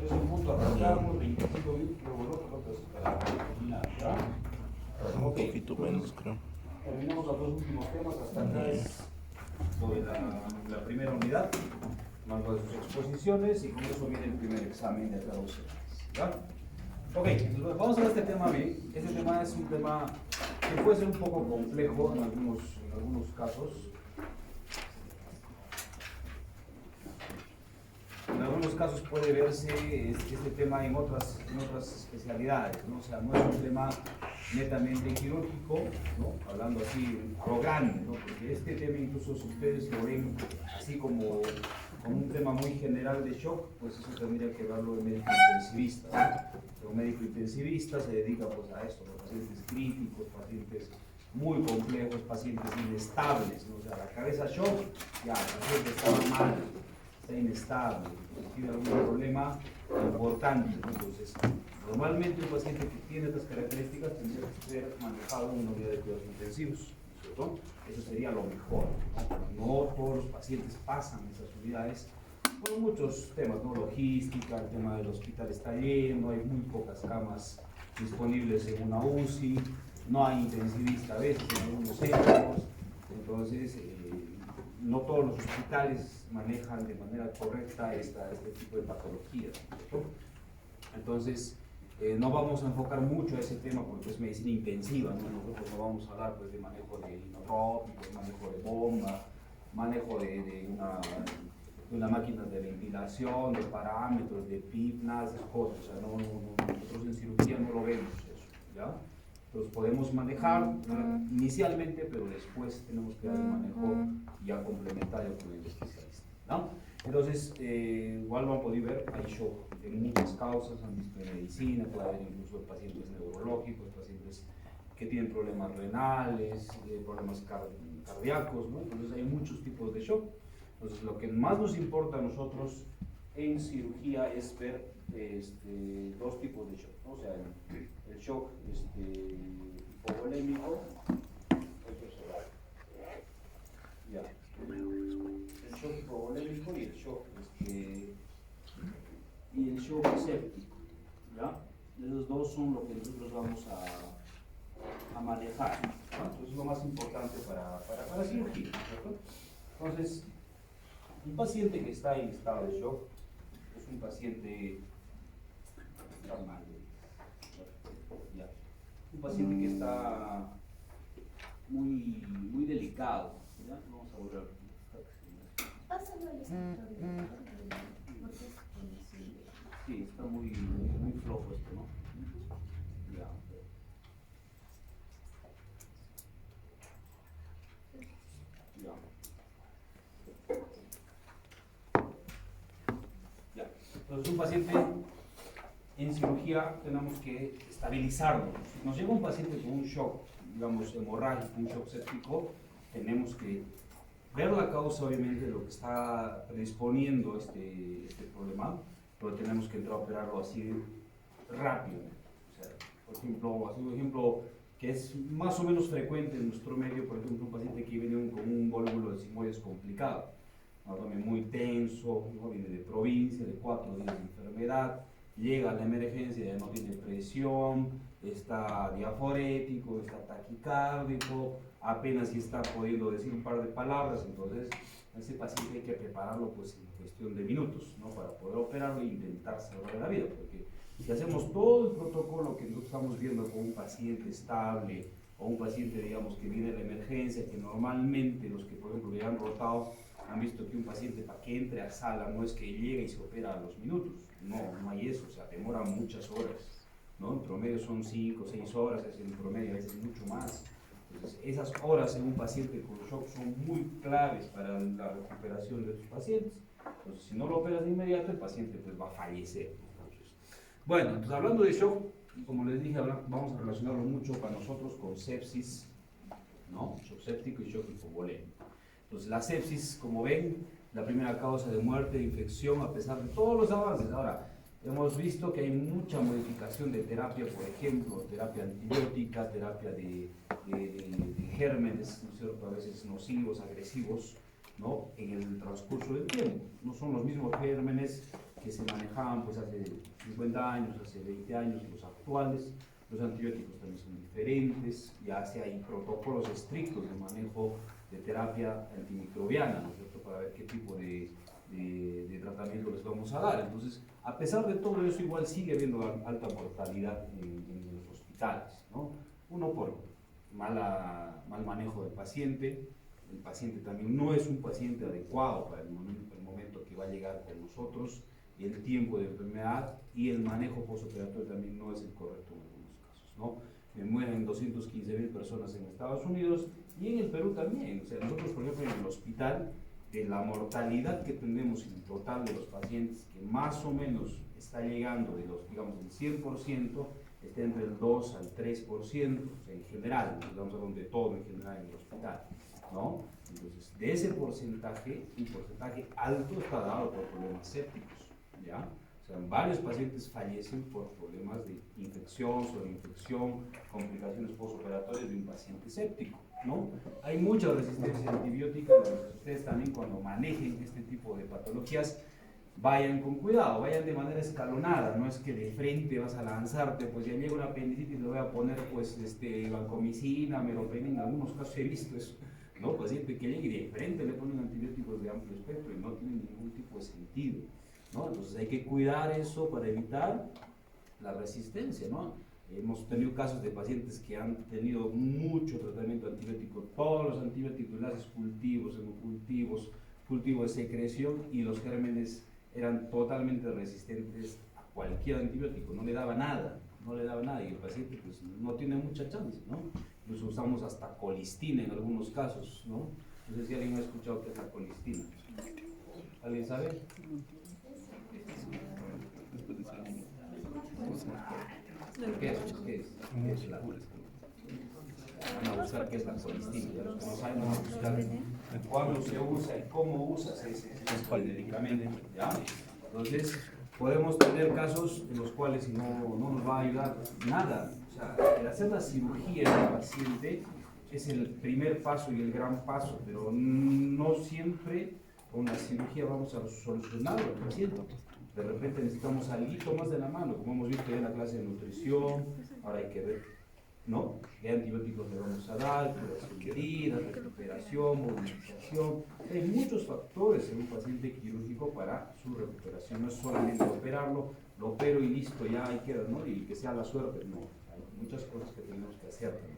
Entonces, en punto arrancamos, 25 minutos, luego el otro para terminar, ¿ya? Un poquito menos, creo. Terminamos los dos últimos temas, hasta acá es sobre la primera unidad, marco de sus exposiciones, y con eso viene el primer examen de acá 2 semanas, ¿ya? Ok, entonces vamos a ver este tema bien. Este tema es un tema que puede ser un poco complejo en algunos casos. En algunos casos puede verse este tema en otras especialidades, ¿no? O sea, no es un tema netamente quirúrgico, ¿no? Hablando así a lo grande, ¿no? Porque este tema, incluso si ustedes lo ven así como un tema muy general de shock, pues eso tendría que verlo el médico intensivista, ¿no? Un médico intensivista se dedica pues a esto, los pacientes críticos, pacientes muy complejos, pacientes inestables, ¿no? O sea, la cabeza shock, ya, el paciente está mal, está inestable, tiene algún problema importante, ¿no? Entonces, normalmente un paciente que tiene estas características tendría que ser manejado en una unidad de cuidados intensivos, ¿cierto? Eso sería lo mejor, ¿no? No todos los pacientes pasan esas unidades por muchos temas, ¿no? Logística, el tema del hospital está lleno, hay muy pocas camas disponibles en una UCI, no hay intensivista a veces en algunos centros, entonces no todos los hospitales manejan de manera correcta este tipo de patologías, ¿cierto? Entonces, no vamos a enfocar mucho a ese tema porque es medicina intensiva, ¿no? Nosotros no vamos a hablar pues, de manejo de inotrópicos, manejo de bomba, manejo de una máquina de ventilación, de parámetros, de PIP, nada de esas cosas. O sea, nosotros en cirugía no lo vemos eso, ¿ya? Entonces podemos manejar inicialmente, pero después tenemos que dar el manejo ya complementario con el especialista, ¿no? Entonces, igual lo han podido ver, hay shock de muchas causas, han visto en medicina, puede haber incluso pacientes neurológicos, pacientes que tienen problemas renales, problemas cardíacos, ¿no? Entonces hay muchos tipos de shock. Entonces lo que más nos importa a nosotros en cirugía es ver dos tipos de shock, ¿no? O sea, el shock hipovolémico, ya, el shock hipovolémico y el shock séptico, ¿ya? Esos dos son lo que nosotros vamos a manejar, ¿no? Entonces es lo más importante para cirugía, ¿cierto? Entonces, un paciente que está en estado de shock es un paciente normal, ¿ya? Un paciente que está muy delicado, ¿ya? Vamos a volver. Pásalo al escritorio. Sí, está muy flojo esto, ¿no? Ya. Ya. Ya. Entonces, un paciente en cirugía tenemos que estabilizarlo. Si nos llega un paciente con un shock, digamos, hemorrágico, un shock séptico, tenemos que ver la causa, obviamente, de lo que está predisponiendo este problema, pero tenemos que entrar a operarlo así rápido. O sea, por ejemplo, así un ejemplo que es más o menos frecuente en nuestro medio, por ejemplo, un paciente que viene con un vólvulo de sigmoides complicado, un abdomen muy tenso, ¿no? Viene de provincia, de 4 días de enfermedad, llega a la emergencia, ya no tiene presión, está diaforético, está taquicárdico, apenas si está pudiendo decir un par de palabras, entonces a ese paciente hay que prepararlo pues en cuestión de minutos, ¿no? Para poder operarlo e intentar salvarle la vida, porque si hacemos todo el protocolo que nosotros estamos viendo con un paciente estable o un paciente, digamos, que viene de la emergencia, que normalmente los que, por ejemplo, le han rotado, han visto que un paciente para que entre a sala no es que llega y se opera a los minutos, no hay eso, o sea, demora muchas horas, ¿no? En promedio son 5 o 6 horas, es en promedio, a veces mucho más. Entonces, esas horas en un paciente con shock son muy claves para la recuperación de sus pacientes. Entonces, si no lo operas de inmediato, el paciente pues, va a fallecer. Bueno, entonces hablando de shock, como les dije, vamos a relacionarlo mucho para nosotros con sepsis, ¿no? Shock séptico y shock hipovolémico. Entonces la sepsis, como ven, la primera causa de muerte, de infección, a pesar de todos los avances. Ahora, hemos visto que hay mucha modificación de terapia, por ejemplo, terapia antibiótica, terapia de gérmenes, ¿no es cierto?, a veces nocivos, agresivos, ¿no? En el transcurso del tiempo. No son los mismos gérmenes que se manejaban pues hace 50 años, hace 20 años, los actuales. Los antibióticos también son diferentes, ya hay protocolos estrictos de manejo de terapia antimicrobiana, ¿no es cierto?, para ver qué tipo de tratamiento les vamos a dar. Entonces, a pesar de todo eso, igual sigue habiendo alta mortalidad en los hospitales, ¿no? Uno por mal manejo del paciente. El paciente también no es un paciente adecuado para el momento que va a llegar con nosotros, y el tiempo de enfermedad y el manejo postoperatorio también no es el correcto en algunos casos, ¿no? Mueren 215.000 personas en Estados Unidos y en el Perú también. O sea, nosotros, por ejemplo, en el hospital, de la mortalidad que tenemos en total de los pacientes, que más o menos está llegando de los, digamos, del 100%, está entre el 2 al 3%, o sea, en general, estamos hablando de todo en general en el hospital, ¿no? Entonces, de ese porcentaje, un porcentaje alto está dado por problemas sépticos, ¿ya? O sea, varios pacientes fallecen por problemas de infección, sobreinfección, complicaciones postoperatorias de un paciente séptico, ¿no? Hay mucha resistencia antibiótica, entonces ustedes también cuando manejen este tipo de patologías, vayan con cuidado, vayan de manera escalonada, no es que de frente vas a lanzarte, pues ya llega una apendicitis y le voy a poner pues vancomicina, meropenem, en algunos casos he visto eso, ¿no? Paciente que llega y de frente le ponen antibióticos de amplio espectro y no tiene ningún tipo de sentido, ¿no? Entonces hay que cuidar eso para evitar la resistencia, ¿no? Hemos tenido casos de pacientes que han tenido mucho tratamiento antibiótico, todos los antibióticos, enlaces cultivos, hemocultivos, cultivo de secreción, y los gérmenes eran totalmente resistentes a cualquier antibiótico, no le daba nada, y el paciente pues no tiene mucha chance, ¿no? Incluso usamos hasta colistina en algunos casos, ¿no? No sé si alguien ha escuchado qué es la colistina. ¿Alguien sabe? ¿Qué es? ¿Qué es la colistina? Van a buscar qué es la colistina, ya los que no saben van a buscar cuándo se usa y cómo usas ese medicamento, ¿ya? Entonces, podemos tener casos en los cuales no nos va a ayudar nada. O sea, el hacer la cirugía en el paciente es el primer paso y el gran paso, pero no siempre con la cirugía vamos a solucionarlo al paciente. De repente necesitamos algo más de la mano, como hemos visto ya en la clase de nutrición. Ahora hay que ver, ¿no?, qué antibióticos le vamos a dar, curación de heridas, recuperación, movilización. Hay muchos factores en un paciente quirúrgico para su recuperación. No es solamente operarlo, lo opero y listo, ya ahí queda, ¿no? Y que sea la suerte. No, hay muchas cosas que tenemos que hacer también.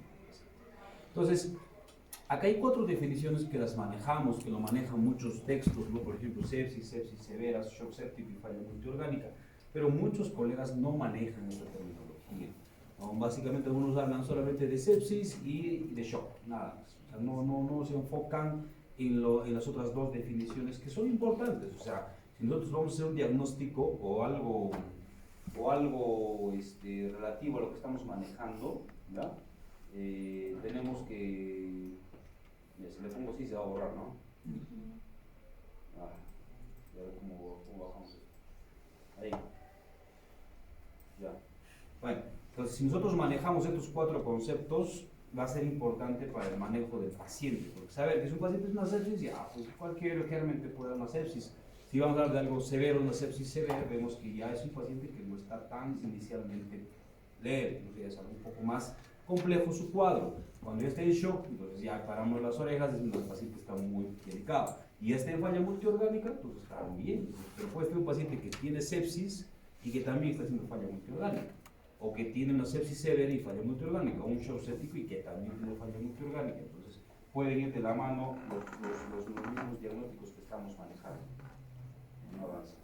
Entonces, acá hay 4 definiciones que las manejamos, que lo manejan muchos textos, ¿no? Por ejemplo, sepsis, sepsis severa, shock séptico y falla multiorgánica. Pero muchos colegas no manejan esta terminología. ¿No? Básicamente algunos hablan solamente de sepsis y de shock, nada más. O sea, no se enfocan en las otras 2 definiciones que son importantes. O sea, si nosotros vamos a hacer un diagnóstico o algo relativo a lo que estamos manejando, ¿ya? Tenemos que, si le pongo así se va a borrar, ¿no? Ya ver cómo bajamos esto. Ahí. Ya. Bueno. Entonces, si nosotros manejamos estos 4 conceptos, va a ser importante para el manejo del paciente, porque saber que si un paciente es una sepsis, ya, pues cualquier germen te puede dar una sepsis. Si vamos a hablar de algo severo, una sepsis severa, vemos que ya es un paciente que no está tan inicialmente leve, entonces ya es algo un poco más complejo su cuadro. Cuando ya está en shock, entonces ya paramos las orejas, es el paciente está muy delicado. Y ya está en falla multiorgánica, entonces está muy bien. Pero puede ser un paciente que tiene sepsis y que también está haciendo falla multiorgánica, o que tiene una sepsis severa y falla multiorgánica, o un shock séptico y que también tiene falla multiorgánica. Entonces, pueden ir de la mano los mismos diagnósticos que estamos manejando. No avanza.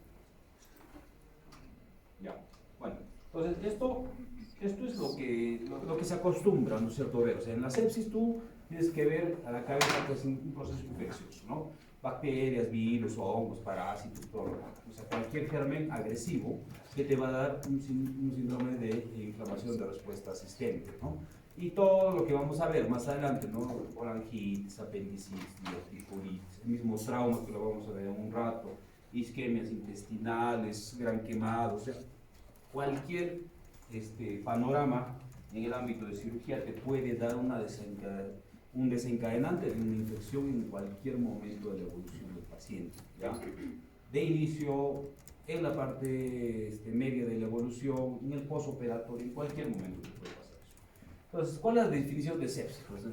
Ya. Bueno, entonces esto es lo que se acostumbra, ¿no es cierto?, ver. O sea, en la sepsis tú tienes que ver a la cabeza que es un proceso infeccioso, ¿no? Bacterias, virus, hongos, parásitos, todo. O sea, cualquier germen agresivo que te va a dar un síndrome de inflamación de respuesta sistémica, ¿no? Y todo lo que vamos a ver más adelante, ¿no? Olangitis, apendicitis, diverticulitis, el mismo trauma que lo vamos a ver en un rato, isquemias intestinales, gran quemado, o sea, cualquier panorama en el ámbito de cirugía te puede dar un desencadenante de una infección en cualquier momento de la evolución del paciente, ¿ya? De inicio en la parte media de la evolución, en el posoperatorio, en cualquier momento que puede pasar eso. Entonces, ¿cuál es la definición de sepsis? Pues es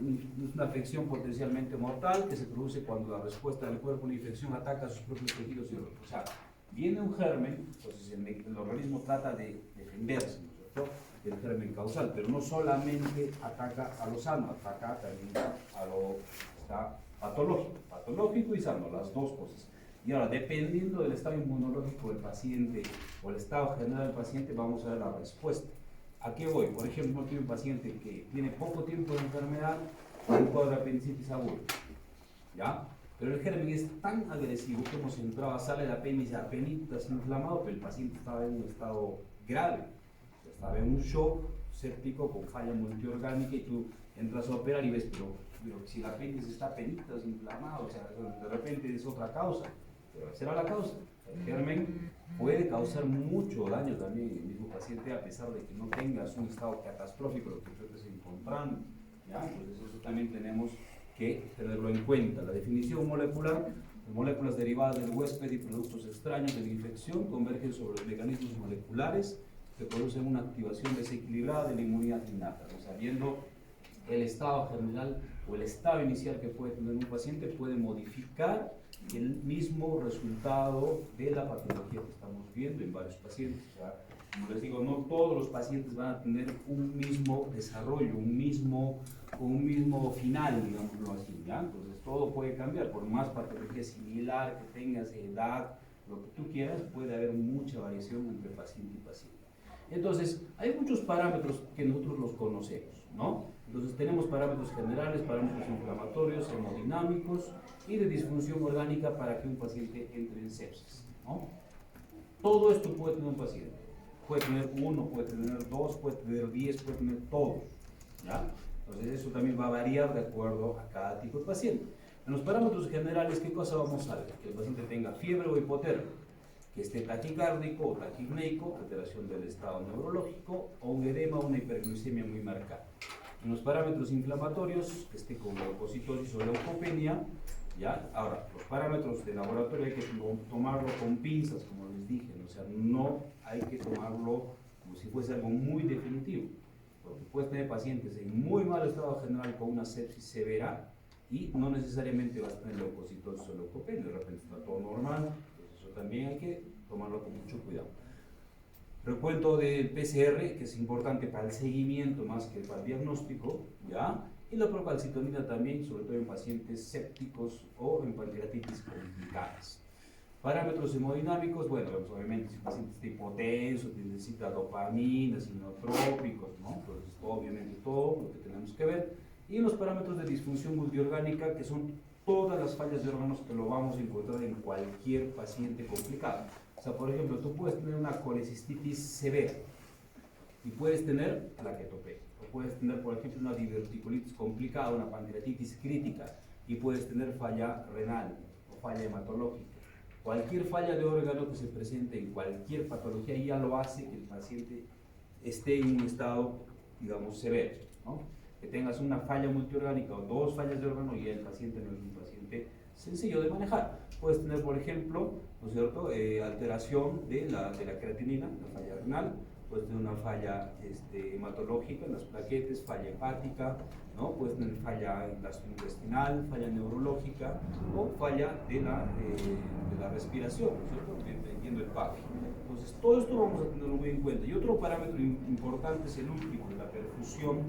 una afección potencialmente mortal que se produce cuando la respuesta del cuerpo a una infección ataca a sus propios tejidos y órganos. O sea, viene un germen, entonces el organismo trata de defenderse, ¿no es cierto?, del germen causal, pero no solamente ataca a lo sano, ataca también a lo está patológico y sano, las dos cosas. Y ahora, dependiendo del estado inmunológico del paciente o el estado general del paciente, vamos a ver la respuesta. ¿A qué voy? Por ejemplo, tiene un paciente que tiene poco tiempo de enfermedad, un cuadro de apendicitis agudo, ¿ya? Pero el germen es tan agresivo que hemos entrado, sale el apéndice apenas inflamado, pero el paciente estaba en un estado grave, estaba en un shock séptico con falla multiorgánica y tú entras a operar y ves, pero si el apéndice está apenas inflamado, o sea, de repente es otra causa, pero será la causa. El germen puede causar mucho daño también en el mismo paciente a pesar de que no tengas un estado catastrófico, lo que tú estés encontrando, ¿ya? Entonces eso también tenemos que tenerlo en cuenta. La definición molecular, las moléculas derivadas del huésped y productos extraños de la infección convergen sobre los mecanismos moleculares que producen una activación desequilibrada de la inmunidad innata. O sea, viendo el estado general o el estado inicial que puede tener un paciente puede modificar el mismo resultado de la patología que estamos viendo en varios pacientes. O sea, como les digo, no todos los pacientes van a tener un mismo desarrollo, un mismo final, digámoslo así, ¿ya? Entonces todo puede cambiar, por más patología similar que tengas, edad, lo que tú quieras, puede haber mucha variación entre paciente y paciente. Entonces, hay muchos parámetros que nosotros los conocemos, ¿no? Entonces tenemos parámetros generales, parámetros inflamatorios, hemodinámicos y de disfunción orgánica para que un paciente entre en sepsis, ¿no? Todo esto puede tener un paciente. Puede tener uno, puede tener dos, puede tener 10, puede tener todos, ¿ya? Entonces eso también va a variar de acuerdo a cada tipo de paciente. En los parámetros generales, ¿qué cosa vamos a ver? Que el paciente tenga fiebre o hipotermia, que esté taquicárdico o taquipneico, alteración del estado neurológico, o un edema o una hiperglucemia muy marcada. En los parámetros inflamatorios, que esté con leucocitosis o leucopenia, ¿ya? Ahora, los parámetros de laboratorio hay que tomarlo con pinzas, como les dije, ¿no? O sea, no hay que tomarlo como si fuese algo muy definitivo, porque puedes tener pacientes en muy mal estado general con una sepsis severa y no necesariamente vas a tener leucocitosis o leucopenia, de repente está todo normal. Eso también hay que tomarlo con mucho cuidado. Recuento del PCR, que es importante para el seguimiento más que para el diagnóstico, ¿ya? Y la procalcitonina también, sobre todo en pacientes sépticos o en pancreatitis complicadas. Parámetros hemodinámicos, bueno, pues obviamente si un paciente está hipotenso, necesita dopamina, sinotrópicos, ¿no? Pues obviamente todo lo que tenemos que ver. Y los parámetros de disfunción multiorgánica, que son todas las fallas de órganos que lo vamos a encontrar en cualquier paciente complicado. O sea, por ejemplo, tú puedes tener una colecistitis severa y puedes tener plaquetopenia. O puedes tener, por ejemplo, una diverticulitis complicada, una pancreatitis crítica, y puedes tener falla renal o falla hematológica. Cualquier falla de órgano que se presente en cualquier patología ya lo hace que el paciente esté en un estado, digamos, severo, ¿no? Que tengas una falla multiorgánica o dos fallas de órgano y el paciente no es un paciente sencillo de manejar. Puedes tener, por ejemplo, ¿no es cierto?, alteración de la creatinina, la falla renal, puedes tener una falla hematológica en las plaquetas, falla hepática, ¿no? Puedes tener falla gastrointestinal, falla neurológica o falla de la respiración, ¿no es cierto?, dependiendo del PAP. Entonces, todo esto vamos a tenerlo muy en cuenta. Y otro parámetro importante es el último, la perfusión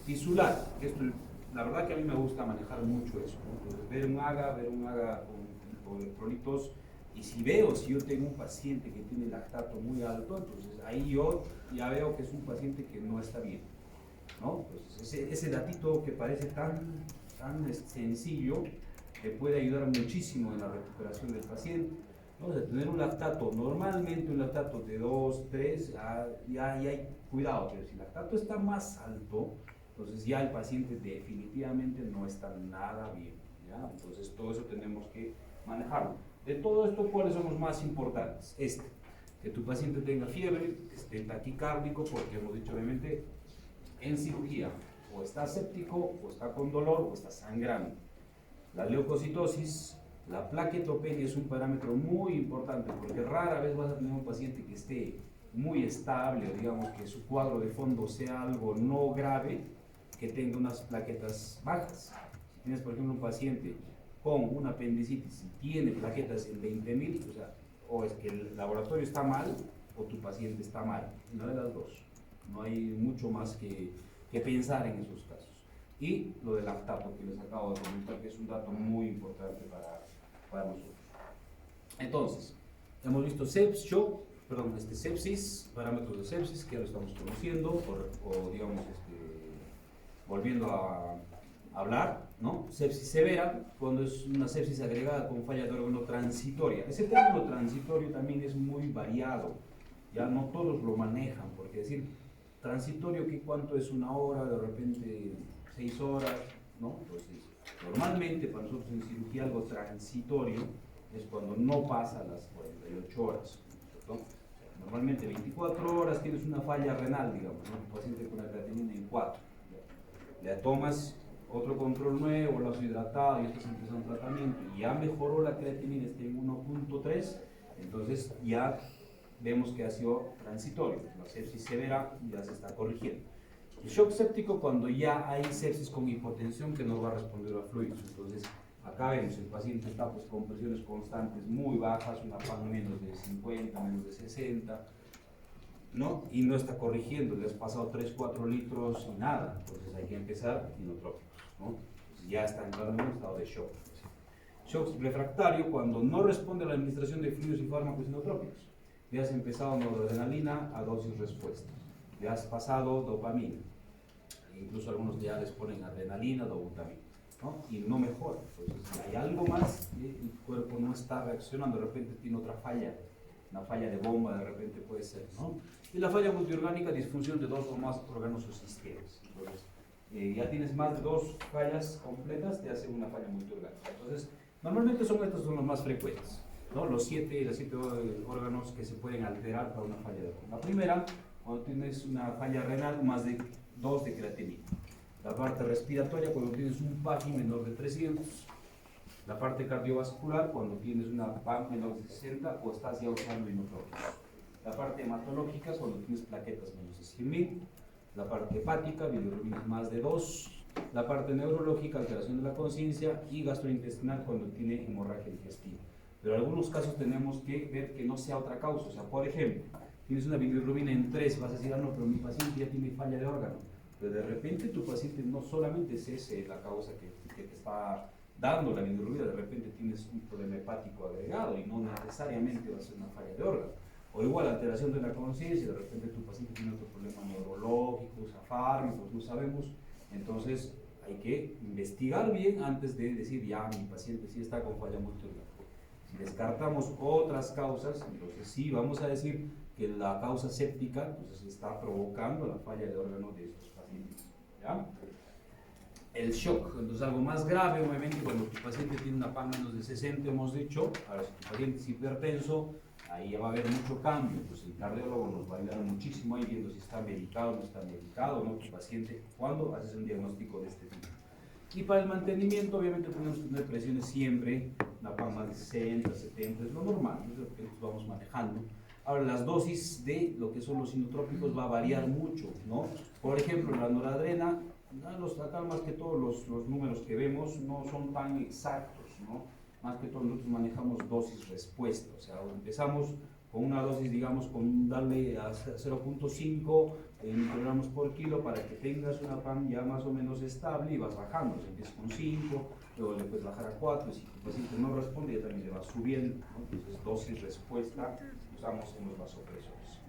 tisular. Esto, la verdad que a mí me gusta manejar mucho eso, ¿no? Entonces, ver un AGA con electrolitos, y si yo tengo un paciente que tiene lactato muy alto, entonces ahí yo ya veo que es un paciente que no está bien, ¿no? Entonces ese datito que parece tan sencillo que puede ayudar muchísimo en la recuperación del paciente, ¿no? O sea, tener un lactato, normalmente un lactato de 2, 3, ya hay cuidado, pero si el lactato está más alto, entonces ya el paciente definitivamente no está nada bien, ¿ya? Entonces todo eso tenemos que manejarlo. De todo esto, ¿cuáles son los más importantes? Que tu paciente tenga fiebre, que esté taquicárdico, porque hemos dicho obviamente en cirugía o está séptico, o está con dolor, o está sangrando. La leucocitosis, La plaquetopenia es un parámetro muy importante porque rara vez vas a tener un paciente que esté muy estable, o digamos que su cuadro de fondo sea algo no grave, que tenga unas plaquetas bajas. Si tienes, por ejemplo, un paciente con una apendicitis y tiene plaquetas en 20.000, o sea, o es que el laboratorio está mal o tu paciente está mal, una de las dos. No hay mucho más que pensar en esos casos. Y lo del lactato que les acabo de comentar, que es un dato muy importante para nosotros. Entonces, hemos visto sepsis, parámetros de sepsis, que ya lo estamos conociendo, o digamos, volviendo a hablar, ¿no? Sepsis severa, cuando es una sepsis agregada con falla de órgano transitoria. Ese término transitorio también es muy variado, ya no todos lo manejan, porque decir transitorio, ¿qué cuánto es una hora? De repente 6 horas, ¿no? Entonces, normalmente para nosotros en cirugía algo transitorio es cuando no pasa las 48 horas, ¿cierto? O sea, normalmente 24 horas tienes una falla renal, digamos, ¿no? Un paciente con la creatinina en 4. Le tomas otro control nuevo, lo has hidratado y estás empezando un tratamiento y ya mejoró la creatinina, está en 1.3, entonces ya vemos que ha sido transitorio, la sepsis severa ya se está corrigiendo. El shock séptico cuando ya hay sepsis con hipotensión que no va a responder a fluidos, entonces acá vemos el paciente está pues, con presiones constantes muy bajas, una PAN menos de 50, menos de 60, ¿no? Y no está corrigiendo, le has pasado 3-4 litros y nada, entonces hay que empezar inotrópicos, ¿no? Entonces ya está entrando en un estado de shock. Shock refractario cuando no responde a la administración de fluidos y fármacos inotrópicos. Le has empezado noradrenalina a dosis respuesta, le has pasado dopamina, incluso algunos ya les ponen adrenalina, dobutamina, ¿no? Y no mejora, entonces hay algo más que el cuerpo no está reaccionando, de repente tiene otra falla, una falla de bomba de repente puede ser, ¿no? Y la falla multiorgánica, disfunción de 2 o más órganos o sistemas. Entonces, ya tienes más de 2 fallas completas, te hace una falla multiorgánica. Entonces, normalmente estos son los más frecuentes, ¿no? Los 7 órganos que se pueden alterar para una falla de bomba. La primera, cuando tienes una falla renal, más de 2 de creatinina. La parte respiratoria, cuando tienes un PAGI menor de 300. La parte cardiovascular, cuando tienes una PAN menor de 60 o estás ya usando inotrópicos. La parte hematológica, cuando tienes plaquetas menos de 100.000. La parte hepática, bilirrubina más de 2. La parte neurológica, alteración de la conciencia. Y gastrointestinal, cuando tiene hemorragia digestiva. Pero en algunos casos tenemos que ver que no sea otra causa. O sea, por ejemplo, tienes una bilirrubina en 3, vas a decir, ah, no, pero mi paciente ya tiene falla de órgano. Pero de repente tu paciente no solamente es esa la causa que te está dando la bilirrubina, de repente tienes un problema hepático agregado y no necesariamente va a ser una falla de órgano. O igual, alteración de la conciencia, de repente tu paciente tiene otro problema neurológico, usa fármacos, no sabemos. Entonces hay que investigar bien antes de decir, ya, mi paciente sí está con falla multiorgánica. Si descartamos otras causas, entonces sí vamos a decir que la causa séptica entonces está provocando la falla de órgano de estos pacientes, ¿ya? El shock, entonces algo más grave, obviamente, cuando tu paciente tiene una PAN menos de 60, hemos dicho. Ahora, si tu paciente es hipertenso, ahí ya va a haber mucho cambio, pues el cardiólogo nos va a ayudar muchísimo ahí viendo si está medicado o no está medicado, ¿no? Tu paciente, cuando haces un diagnóstico de este tipo. Y para el mantenimiento, obviamente, tenemos que tener presiones siempre, una PAN más de 60, 70, es lo normal, es lo que vamos manejando. Ahora, las dosis de lo que son los inotrópicos va a variar mucho, ¿no? Por ejemplo, la noradrena, acá más que todos los números que vemos no son tan exactos, ¿no? Más que todo nosotros manejamos dosis respuesta, o sea, empezamos con una dosis, digamos, con darle a 0.5 microgramos por kilo para que tengas una PAN ya más o menos estable y vas bajando, o sea, empiezas con 5, luego le puedes bajar a 4, y si tu paciente no responde ya también le va subiendo, ¿no? Entonces dosis respuesta usamos en los vasopresores.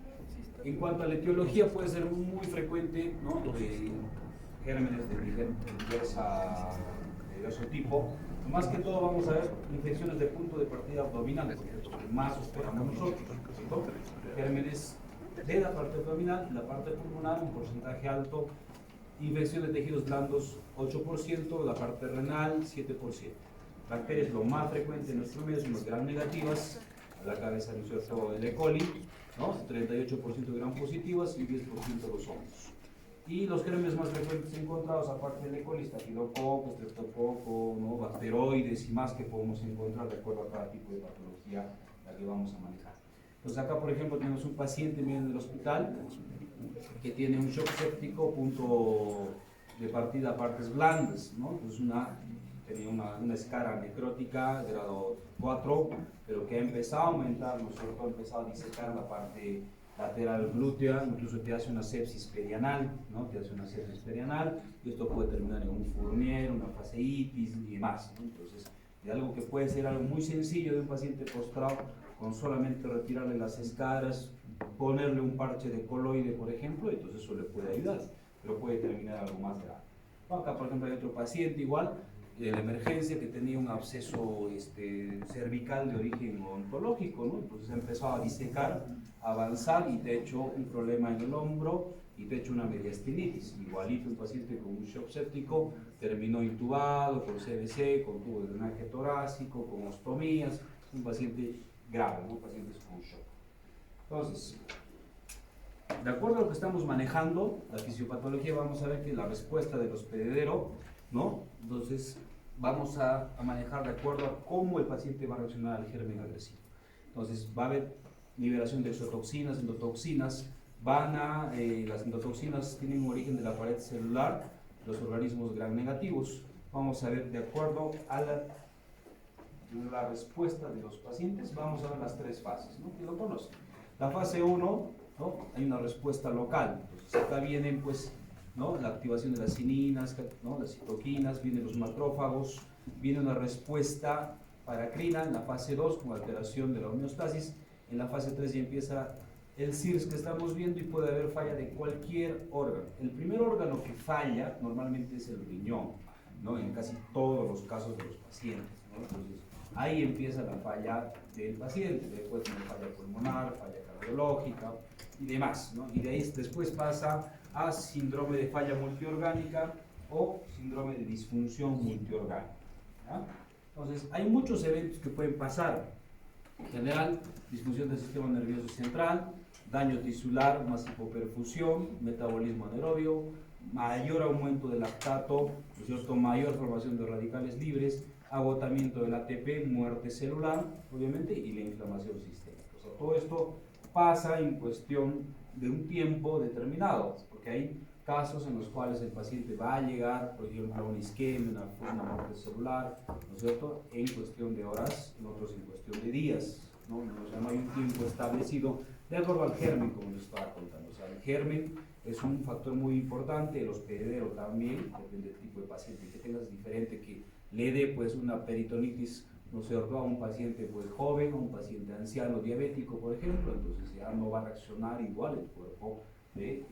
En cuanto a la etiología puede ser muy frecuente, ¿no? Gérmenes de diverso tipo. Más que todo vamos a ver infecciones de punto de partida abdominal, porque es lo que más esperamos nosotros, ¿cierto? Gérmenes de la parte abdominal, la parte pulmonar, un porcentaje alto. Infección de tejidos blandos, 8%, la parte renal, 7%. Bacterias, lo más frecuente en nuestro medio son las gram negativas, a la cabeza del cierto el E. coli, ¿no? 38% gram positivas y 10% los hongos. Y los gérmenes más frecuentes encontrados, aparte del E. coli, estafilococo, estreptococo, ¿no? Bacteroides y más que podemos encontrar de acuerdo a cada tipo de patología la que vamos a manejar. Entonces acá, por ejemplo, tenemos un paciente en el hospital que tiene un shock séptico, punto de partida a partes blandas, ¿no? Entonces tenía una escara necrótica grado 4, pero que ha empezado a aumentar, ¿no es cierto? Ha empezado a disecar la parte lateral glútea, incluso te hace una sepsis perianal, ¿no? Te hace una sepsis perianal, y esto puede terminar en un Fournier, una fasciitis y demás, ¿no? Entonces, de algo que puede ser algo muy sencillo de un paciente postrado, con solamente retirarle las escaras, ponerle un parche de coloide, por ejemplo, entonces eso le puede ayudar, pero puede terminar algo más grave. Acá, por ejemplo, hay otro paciente igual, de la emergencia, que tenía un absceso cervical de origen ontológico, ¿no? Entonces empezó a disecar, a avanzar y te ha hecho un problema en el hombro y te ha hecho una mediastinitis. Igualito un paciente con un shock séptico, terminó intubado, con CBC, con tubo de drenaje torácico, con ostomías, un paciente grave, ¿no? Pacientes con shock. Entonces, de acuerdo a lo que estamos manejando, la fisiopatología, vamos a ver que la respuesta del hospedero, ¿no? Entonces, vamos a manejar de acuerdo a cómo el paciente va a reaccionar al germen agresivo. Entonces, va a haber liberación de exotoxinas, endotoxinas, las endotoxinas tienen un origen de la pared celular, los organismos gram negativos. Vamos a ver de acuerdo a la respuesta de los pacientes, vamos a ver las tres fases, ¿no? Que lo conocen. La fase 1, ¿no? Hay una respuesta local. Entonces, acá vienen, pues, ¿no? La activación de las cininas, ¿no? Las citoquinas, vienen los macrófagos, viene una respuesta paracrina en la fase 2 con alteración de la homeostasis. En la fase 3 ya empieza el CIRS que estamos viendo y puede haber falla de cualquier órgano. El primer órgano que falla normalmente es el riñón, ¿no? En casi todos los casos de los pacientes, ¿no? Entonces, ahí empieza la falla del paciente, después tiene falla pulmonar, falla cardiológica y demás, ¿no? Y de ahí después pasa a síndrome de falla multiorgánica o síndrome de disfunción multiorgánica, ¿ya? Entonces, hay muchos eventos que pueden pasar. En general, disfunción del sistema nervioso central, daño tisular más hipoperfusión, metabolismo anaerobio, mayor aumento del lactato, ¿no es cierto? Mayor formación de radicales libres, agotamiento del ATP, muerte celular, obviamente, y la inflamación sistémica. O sea, todo esto pasa en cuestión de un tiempo determinado, porque hay casos en los cuales el paciente va a llegar, por ejemplo, a una isquemia, una muerte celular, ¿no es cierto?, en cuestión de horas, en otros en cuestión de días, ¿no? O sea, no hay un tiempo establecido de acuerdo al germen, como les estaba contando. O sea, el germen es un factor muy importante, el hospedero también, depende del tipo de paciente que tengas, es diferente que le dé pues una peritonitis, ¿no es cierto?, a un paciente pues joven, a un paciente anciano diabético, por ejemplo, entonces ya no va a reaccionar igual el cuerpo de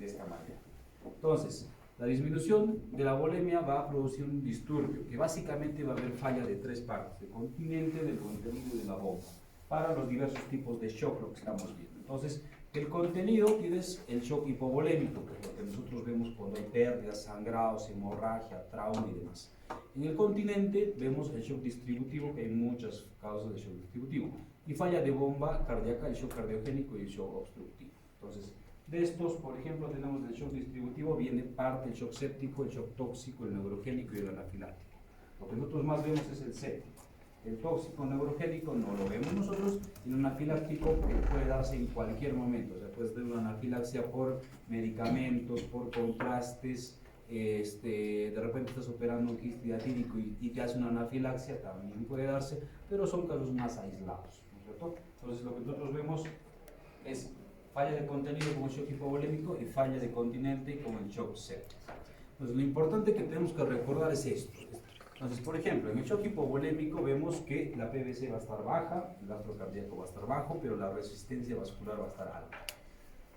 esta manera. Entonces, la disminución de la volemia va a producir un disturbio, que básicamente va a haber falla de tres partes, del continente, del contenido y de la bomba, para los diversos tipos de shock, lo que estamos viendo. Entonces, el contenido tienes el shock hipovolémico, que es lo que nosotros vemos cuando hay pérdidas, sangrados, hemorragia, trauma y demás. En el continente vemos el shock distributivo, que hay muchas causas de shock distributivo, y falla de bomba cardíaca, el shock cardiogénico y el shock obstructivo. Entonces, de estos, por ejemplo, tenemos el shock distributivo, viene parte el shock séptico, el shock tóxico, el neurogénico y el anafiláctico. Lo que nosotros más vemos es el séptico. El tóxico neurogénico no lo vemos nosotros, y el anafiláctico puede darse en cualquier momento. O sea, puedes tener una anafilaxia por medicamentos, por contrastes, de repente estás operando un quiste diatídico y te hace una anafilaxia, también puede darse, pero son casos más aislados, ¿no es cierto? Entonces, lo que nosotros vemos es falla de contenido con el shock hipovolémico y falla de continente con el shock séptico. Entonces, lo importante que tenemos que recordar es esto. Entonces, por ejemplo, en el shock hipovolémico vemos que la PVC va a estar baja, el gasto cardíaco va a estar bajo, pero la resistencia vascular va a estar alta.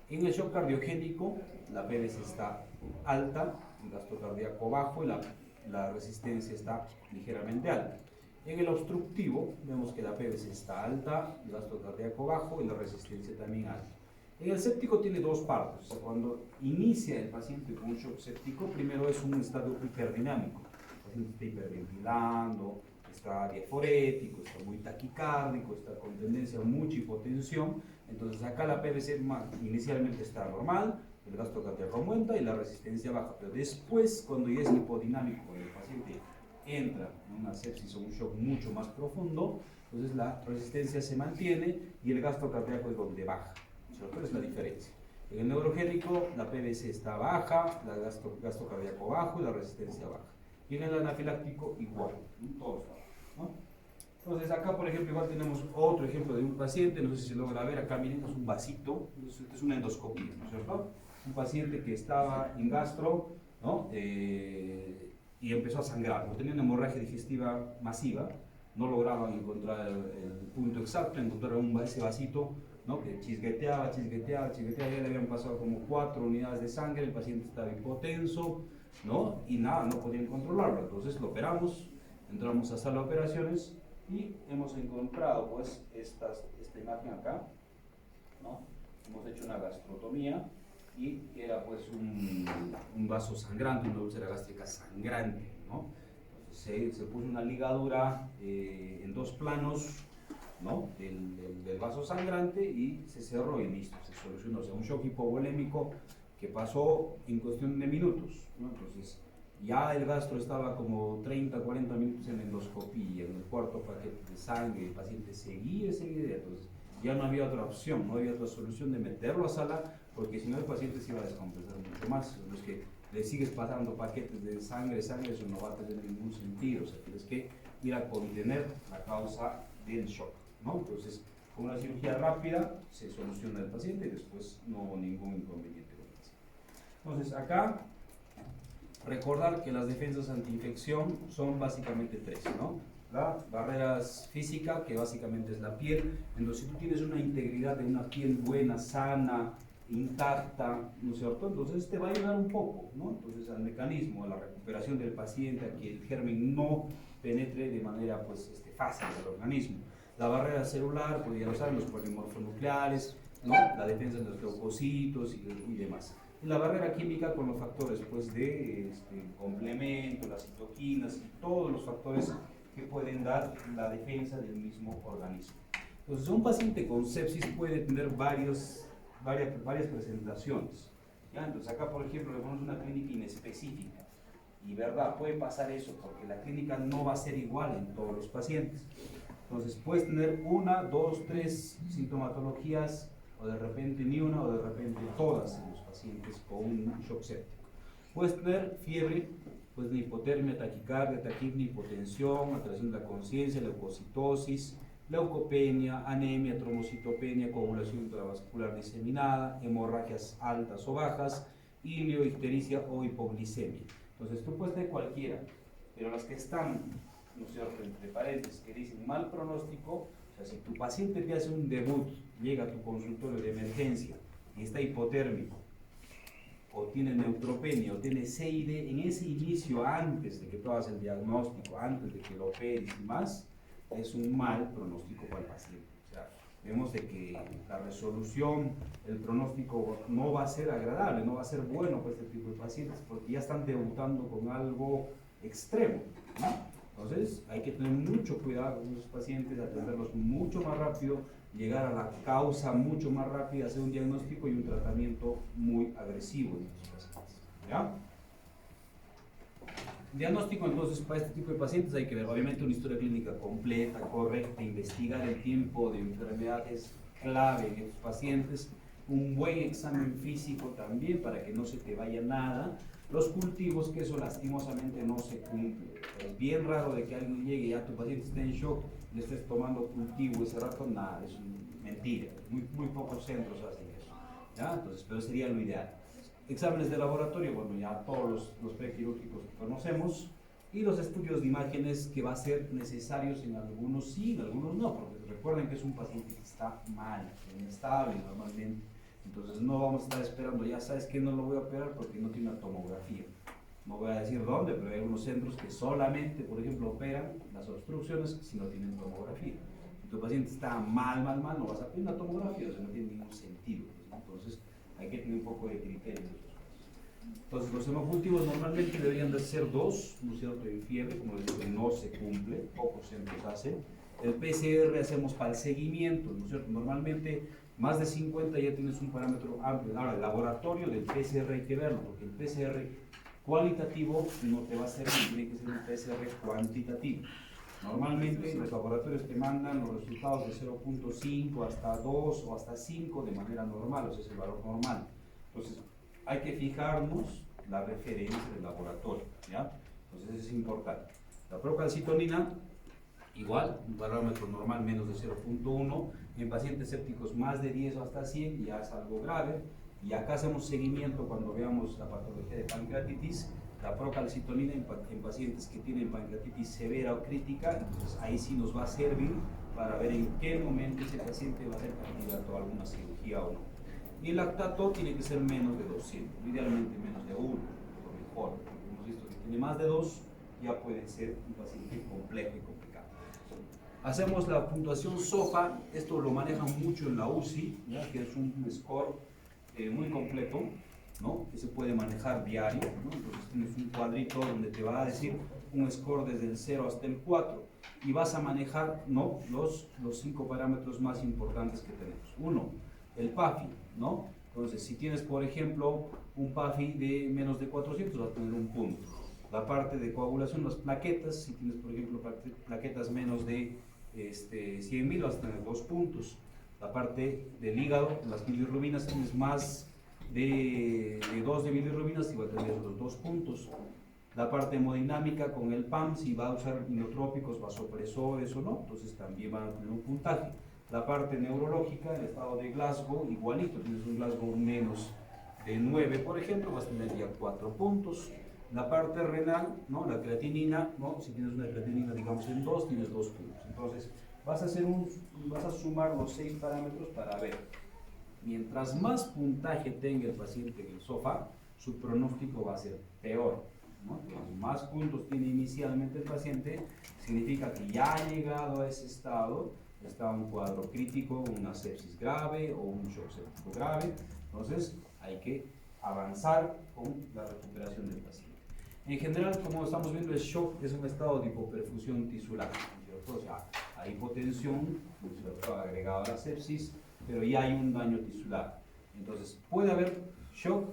En el shock cardiogénico, la PVC está alta, el gasto cardíaco bajo y la resistencia está ligeramente alta. En el obstructivo, vemos que la PVC está alta, el gasto cardíaco bajo y la resistencia también alta. En el séptico tiene dos partes. O sea, cuando inicia el paciente con un shock séptico, primero es un estado hiperdinámico. El paciente está hiperventilando, está diaforético, está muy taquicárdico, está con tendencia a mucha hipotensión. Entonces acá la PVC inicialmente está normal, el gasto cardíaco aumenta y la resistencia baja. Pero después, cuando ya es hipodinámico, cuando el paciente entra en una sepsis o un shock mucho más profundo, entonces la resistencia se mantiene y el gasto cardíaco es donde baja. ¿Cierto? Es la diferencia. En el neurogénico la PVC está baja, el gasto cardíaco bajo y la resistencia baja. Y en el anafiláctico igual, todos bajos, ¿no? Entonces acá, por ejemplo, igual tenemos otro ejemplo de un paciente, no sé si se logra ver, acá miren, es un vasito, es una endoscopía, ¿no es cierto? Un paciente que estaba en gastro, ¿no? Y empezó a sangrar, ¿no? Tenía una hemorragia digestiva masiva, no lograban encontrar el punto exacto, encontraron ese vasito, ¿no? Que chisgueteaba, ya le habían pasado como 4 unidades de sangre, el paciente estaba hipotenso, ¿no? Y nada, no podían controlarlo, entonces lo operamos, entramos a sala de operaciones y hemos encontrado pues esta imagen acá, ¿no? Hemos hecho una gastrotomía y era pues un vaso sangrante, una úlcera gástrica sangrante, ¿no? Entonces se puso una ligadura en 2 planos, ¿no? del vaso sangrante y se cerró y listo, se solucionó. O sea, un shock hipovolémico que pasó en cuestión de minutos, ¿no? Entonces ya el gastro estaba como 30, 40 minutos en endoscopía, en el cuarto paquete de sangre, el paciente seguía, entonces ya no había otra opción, no había otra solución de meterlo a sala, porque si no el paciente se iba a descompensar mucho más. Los que le sigues pasando paquetes de sangre, eso no va a tener ningún sentido, o sea, tienes que ir a contener la causa del shock, ¿no? Entonces, con una cirugía rápida se soluciona el paciente y después no hubo ningún inconveniente con el paciente. Entonces, acá recordar que las defensas antiinfección son básicamente 3, ¿no? La barrera física, que básicamente es la piel. Entonces, si tú tienes una integridad de una piel buena, sana, intacta, ¿no es cierto? Entonces te va a ayudar un poco, ¿no? Entonces al mecanismo, a la recuperación del paciente, a que el germen no penetre de manera pues, fácil al organismo. La barrera celular, pues ya lo saben, los polimorfonucleares, ¿no? La defensa de los leucocitos y demás. Y la barrera química con los factores pues, de complemento, las citoquinas y todos los factores que pueden dar la defensa del mismo organismo. Entonces un paciente con sepsis puede tener varias presentaciones, ¿ya? Entonces acá por ejemplo le ponemos una clínica inespecífica y verdad, puede pasar eso porque la clínica no va a ser igual en todos los pacientes. Entonces puedes tener 1, 2, 3 sintomatologías o de repente ni una o de repente todas en los pacientes con un shock séptico. Puedes tener fiebre, pues de hipotermia, taquicardia, taquipnea, hipotensión, alteración de la conciencia, leucocitosis, leucopenia, anemia, trombocitopenia, coagulación intravascular diseminada, hemorragias altas o bajas, ilio, ictericia o hipoglicemia. Entonces tú puedes tener cualquiera, pero las que están, ¿no es cierto?, entre paréntesis, que dicen mal pronóstico, o sea, si tu paciente te hace un debut, llega a tu consultorio de emergencia y está hipotérmico, o tiene neutropenia, o tiene CID, en ese inicio, antes de que tú hagas el diagnóstico, antes de que lo operes y más, es un mal pronóstico para el paciente. O sea, vemos de que la resolución, el pronóstico no va a ser agradable, no va a ser bueno para este tipo de pacientes, porque ya están debutando con algo extremo, ¿no? Entonces, hay que tener mucho cuidado con esos pacientes, atenderlos mucho más rápido, llegar a la causa mucho más rápido, hacer un diagnóstico y un tratamiento muy agresivo en estos pacientes, ¿ya? Diagnóstico, entonces, para este tipo de pacientes hay que ver, obviamente, una historia clínica completa, correcta, investigar el tiempo de enfermedades clave en estos pacientes, un buen examen físico también para que no se te vaya nada. Los cultivos, que eso lastimosamente no se cumple. Es bien raro de que alguien llegue y ya tu paciente esté en shock y le estés tomando cultivo ese rato, nada, es mentira. Muy pocos centros hacen eso, ¿ya? Entonces, pero sería lo ideal. Exámenes de laboratorio, bueno, ya todos los prequirúrgicos que conocemos, y los estudios de imágenes que va a ser necesarios en algunos sí, en algunos no, porque recuerden que es un paciente que está mal, inestable normalmente. Entonces no vamos a estar esperando, ya sabes que no lo voy a operar porque no tiene una tomografía. No voy a decir dónde, pero hay algunos centros que solamente, por ejemplo, operan las obstrucciones si no tienen tomografía. Si tu paciente está mal, no vas a pedir una tomografía, o sea, no tiene ningún sentido. Entonces hay que tener un poco de criterio en esos casos. Entonces los hemocultivos normalmente deberían de ser 2, ¿no es cierto?, en fiebre, como les digo, no se cumple, pocos centros hacen. El PCR hacemos para el seguimiento, ¿no es cierto? Normalmente Más de 50 ya tienes un parámetro amplio. Ahora, el laboratorio del PCR hay que verlo, porque el PCR cualitativo no te va a servir, tiene que ser un PCR cuantitativo. Normalmente los laboratorios te mandan los resultados de 0.5 hasta 2 o hasta 5 de manera normal, o sea, es el valor normal. Entonces, hay que fijarnos la referencia del laboratorio, ¿ya? Entonces, eso es importante. La procalcitonina, igual, un parámetro normal menos de 0.1, en pacientes sépticos más de 10 o hasta 100 ya es algo grave, y acá hacemos seguimiento cuando veamos la patología de pancreatitis, la procalcitonina en pacientes que tienen pancreatitis severa o crítica, entonces ahí sí nos va a servir para ver en qué momento ese paciente va a ser candidato a alguna cirugía o no. Y el lactato tiene que ser menos de 200, idealmente menos de 1, lo mejor, porque hemos visto que tiene más de 2, ya puede ser un paciente complejo y complicado. Hacemos la puntuación SOFA, esto lo manejan mucho en la UCI, ¿ya? Que es un score muy completo, ¿no? Que se puede manejar diario, ¿no? Entonces tienes un cuadrito donde te va a decir un score desde el 0 hasta el 4 y vas a manejar, ¿no? los 5 parámetros más importantes que tenemos. Uno, el PAFI, ¿no? Entonces, si tienes, por ejemplo, un PAFI de menos de 400, vas a tener un punto. La parte de coagulación, las plaquetas, si tienes, por ejemplo, plaquetas menos de 100.000, vas a tener 2 puntos. La parte del hígado, las bilirrubinas, tienes más de 2 de bilirrubinas, igual tendrías los 2 puntos. La parte hemodinámica con el PAM, si va a usar inotrópicos, vasopresores o no, entonces también van a tener un puntaje. La parte neurológica, el estado de Glasgow, igualito, tienes un Glasgow menos de 9, por ejemplo, vas a tener ya 4 puntos. La parte renal, ¿no? La creatinina, ¿no? Si tienes una creatinina, digamos, en 2, tienes 2 puntos. Entonces, vas a sumar los 6 parámetros para ver. Mientras más puntaje tenga el paciente en el SOFA, su pronóstico va a ser peor, ¿no? Entonces, más puntos tiene inicialmente el paciente, significa que ya ha llegado a ese estado, está un cuadro crítico, una sepsis grave o un shock séptico grave. Entonces, hay que avanzar con la recuperación del paciente. En general, como estamos viendo, el shock es un estado de hipoperfusión tisular, ¿cierto? O sea, hay hipotensión, agregado a la sepsis, pero ya hay un daño tisular. Entonces, puede haber shock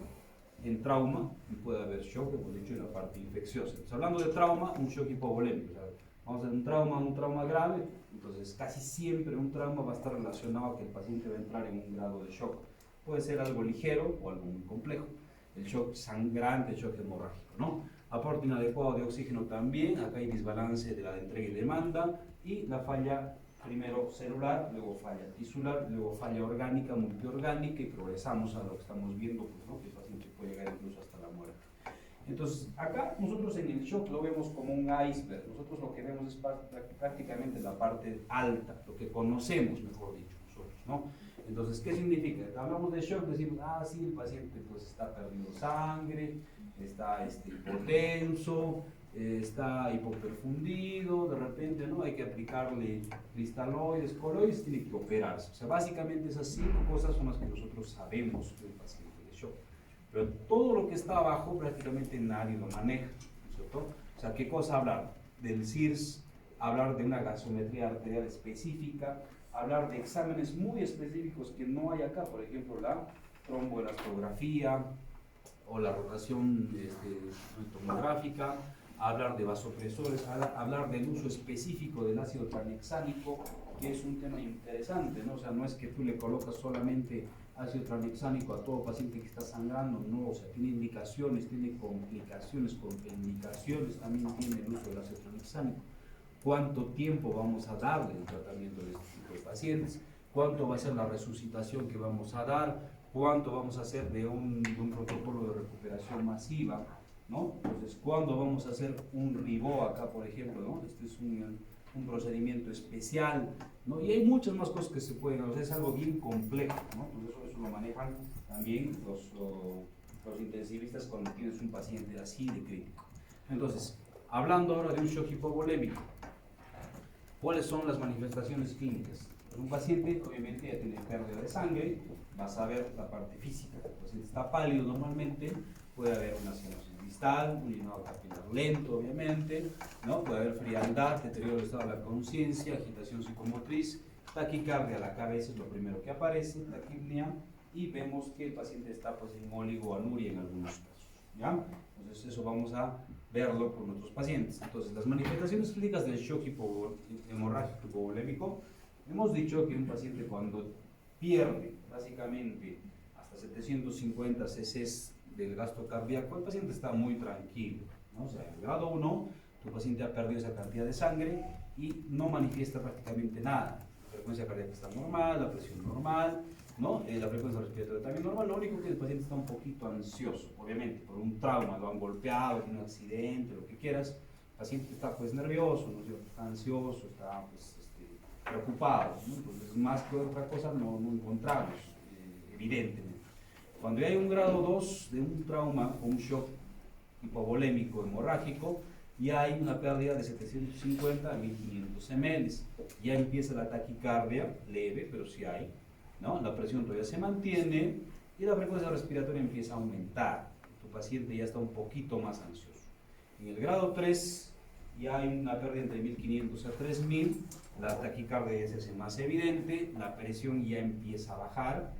en trauma y puede haber shock, hemos dicho, en la parte infecciosa. Entonces, hablando de trauma, un shock hipovolémico. O sea, vamos a hacer un trauma grave, entonces casi siempre un trauma va a estar relacionado a que el paciente va a entrar en un grado de shock. Puede ser algo ligero o algo muy complejo. El shock sangrante, el shock hemorrágico, ¿no? Aporte inadecuado de oxígeno también, acá hay desbalance de la entrega y demanda, y la falla primero celular, luego falla tisular, luego falla orgánica, multiorgánica, y progresamos a lo que estamos viendo, pues, ¿no? Que el paciente puede llegar incluso hasta la muerte. Entonces, acá nosotros en el shock lo vemos como un iceberg, nosotros lo que vemos es prácticamente la parte alta, lo que conocemos, mejor dicho, nosotros, ¿no? Entonces, ¿qué significa? Hablamos de shock, decimos, sí, el paciente pues está perdiendo sangre, está hipotenso, está hipoperfundido, de repente, ¿no? Hay que aplicarle cristaloides, coloides, tiene que operarse. O sea, básicamente esas 5 cosas son las que nosotros sabemos del paciente de shock. Pero todo lo que está abajo prácticamente nadie lo maneja, ¿no es cierto? O sea, ¿qué cosa hablar? Del CIRS, hablar de una gasometría arterial específica, hablar de exámenes muy específicos que no hay acá, por ejemplo, la tromboelastografía o la rotación tomográfica, hablar de vasopresores, hablar del uso específico del ácido tranexánico, que es un tema interesante, ¿no? O sea, no es que tú le colocas solamente ácido tranexánico a todo paciente que está sangrando, no, o sea, tiene indicaciones, tiene complicaciones, contraindicaciones, también tiene el uso del ácido tranexánico. ¿Cuánto tiempo vamos a darle el tratamiento de este tipo de pacientes? ¿Cuánto va a ser la resucitación que vamos a dar? ¿Cuánto vamos a hacer de un protocolo de recuperación masiva? ¿No? Entonces, ¿cuándo vamos a hacer un RIBO acá, por ejemplo? ¿No? Este es un procedimiento especial, ¿no? Y hay muchas más cosas que se pueden hacer, es algo bien complejo, ¿no? Entonces, eso lo manejan también los intensivistas cuando tienes un paciente así de crítico. Entonces, hablando ahora de un shock hipovolémico, ¿cuáles son las manifestaciones clínicas? Un paciente obviamente ya tiene pérdida de sangre, vas a ver la parte física. El paciente está pálido normalmente, puede haber una cianosis distal, un llenado capilar lento obviamente, ¿no? Puede haber frialdad, deterioro del estado de la conciencia, agitación psicomotriz, taquicardia a la cabeza es lo primero que aparece, taquipnea, y vemos que el paciente está pues, en oligoanuria en algunos casos, ¿ya? Entonces eso vamos a verlo con nuestros pacientes. Entonces las manifestaciones clínicas del shock hemorrágico hipovolémico, hemos dicho que un paciente cuando pierde básicamente hasta 750 cc del gasto cardíaco, el paciente está muy tranquilo, ¿no? O sea, en el grado 1, tu paciente ha perdido esa cantidad de sangre y no manifiesta prácticamente nada. La frecuencia cardíaca está normal, la presión normal, ¿no? La frecuencia respiratoria también normal. Lo único que el paciente está un poquito ansioso, obviamente, por un trauma, lo han golpeado, tiene un accidente, lo que quieras. El paciente está pues nervioso, ¿no? Está ansioso, está pues, preocupado, ¿no? Entonces, más que otra cosa no encontramos, evidentemente. Cuando ya hay un grado 2 de un trauma o un shock hipovolémico hemorrágico, ya hay una pérdida de 750 a 1500 ml. Ya empieza la taquicardia, leve, pero sí hay, ¿no? La presión todavía se mantiene y la frecuencia respiratoria empieza a aumentar. Tu paciente ya está un poquito más ansioso. En el grado 3 ya hay una pérdida entre 1500 a 3000, la taquicardia ya se hace más evidente, la presión ya empieza a bajar,